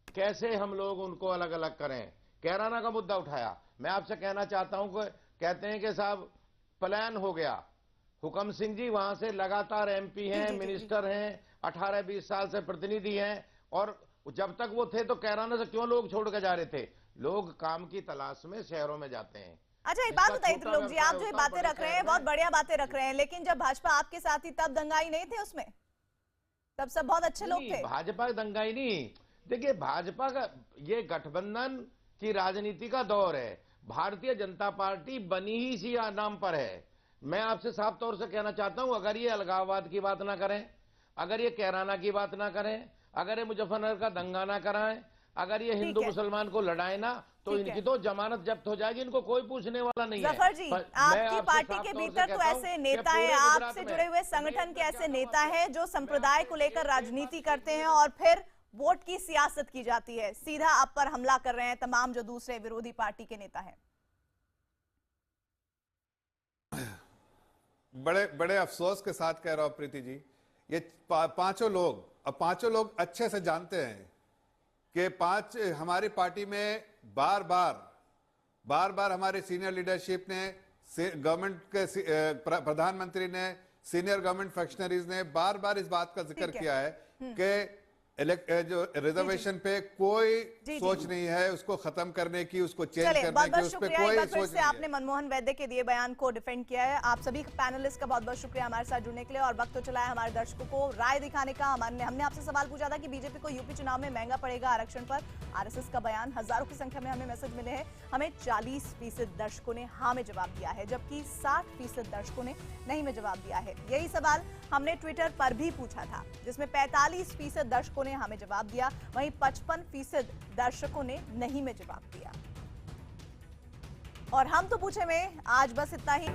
S10: कैसे हम लोग उनको अलग अलग करें। कैराना का मुद्दा उठाया, मैं आपसे कहना चाहता हूं कि कहते हैं कि साहब प्लान हो गया। हुकम सिंह जी वहां से लगातार एमपी हैं, मिनिस्टर हैं, 18-20 साल से प्रतिनिधि हैं, और जब तक वो थे तो कैराना से क्यों लोग छोड़ के जा रहे थे? लोग काम की तलाश में शहरों में जाते हैं।
S1: अच्छा, एक बात बताइए त्रिलोक जी, आप जो ये बातें रख रहे हैं बहुत बढ़िया बातें रख रहे हैं, लेकिन जब भाजपा आपके साथ थी तब दंगाई नहीं थे उसमें? तब सब बहुत अच्छे लोग थे।
S10: भाजपा दंगाई नहीं। देखिए, भाजपा का ये गठबंधन की राजनीति का दौर है। भारतीय जनता पार्टी बनी ही इसी नाम पर है। मैं आपसे साफ तौर से कहना चाहता हूं, अगर ये अलगाववाद की बात ना करें, अगर ये कैराना की बात ना करें, अगर ये मुजफ्फरनगर का दंगा ना कराएं, अगर ये हिंदू मुसलमान को लड़ाए ना तो इनकी तो जमानत जब्त हो जाएगी, इनको कोई पूछने वाला नहीं है।
S1: जफर जी, आपकी पार्टी के भीतर तो ऐसे नेता हैं, आपसे जुड़े हुए संगठन के ऐसे नेता हैं जो संप्रदाय को लेकर राजनीति करते हैं और फिर वोट की सियासत की जाती है, सीधा आप पर हमला कर रहे हैं तमाम जो दूसरे विरोधी पार्टी के नेता हैं।
S6: बड़े बड़े अफसोस के साथ कह रहा हूं प्रीति जी, ये पांचों लोग अच्छे से जानते हैं कि हमारी पार्टी में बार बार हमारे सीनियर लीडरशिप ने, गवर्नमेंट के प्रधानमंत्री ने, सीनियर गवर्नमेंट फंक्शनरीज ने बार इस बात का जिक्र किया है कि जो रिजर्वेशन पे कोई सोच नहीं है उसको खत्म करने की, उसको चेंज करने की, उस पे कोई सोच नहीं है।
S1: आपने मनमोहन वैद्य के दिए बयान को डिफेंड किया है। आप सभी पैनलिस्ट का बहुत बहुत शुक्रिया हमारे साथ जुड़ने के लिए। और वक्त तो चला है हमारे दर्शकों को राय दिखाने का। हमने आपसे सवाल पूछा था कि बीजेपी को यूपी चुनाव में महंगा पड़ेगा आरक्षण पर। आरएसएस का बयान, हजारों की संख्या में हमें मैसेज मिले हैं। हमें 40% दर्शकों ने हाँ में जवाब दिया है, जबकि 60% दर्शकों ने नहीं में जवाब दिया है। यही सवाल हमने ट्विटर पर भी पूछा था, जिसमें 45% दर्शकों ने हमें जवाब दिया, वहीं 55% दर्शकों ने नहीं में जवाब दिया। और हम तो पूछे में आज बस इतना ही।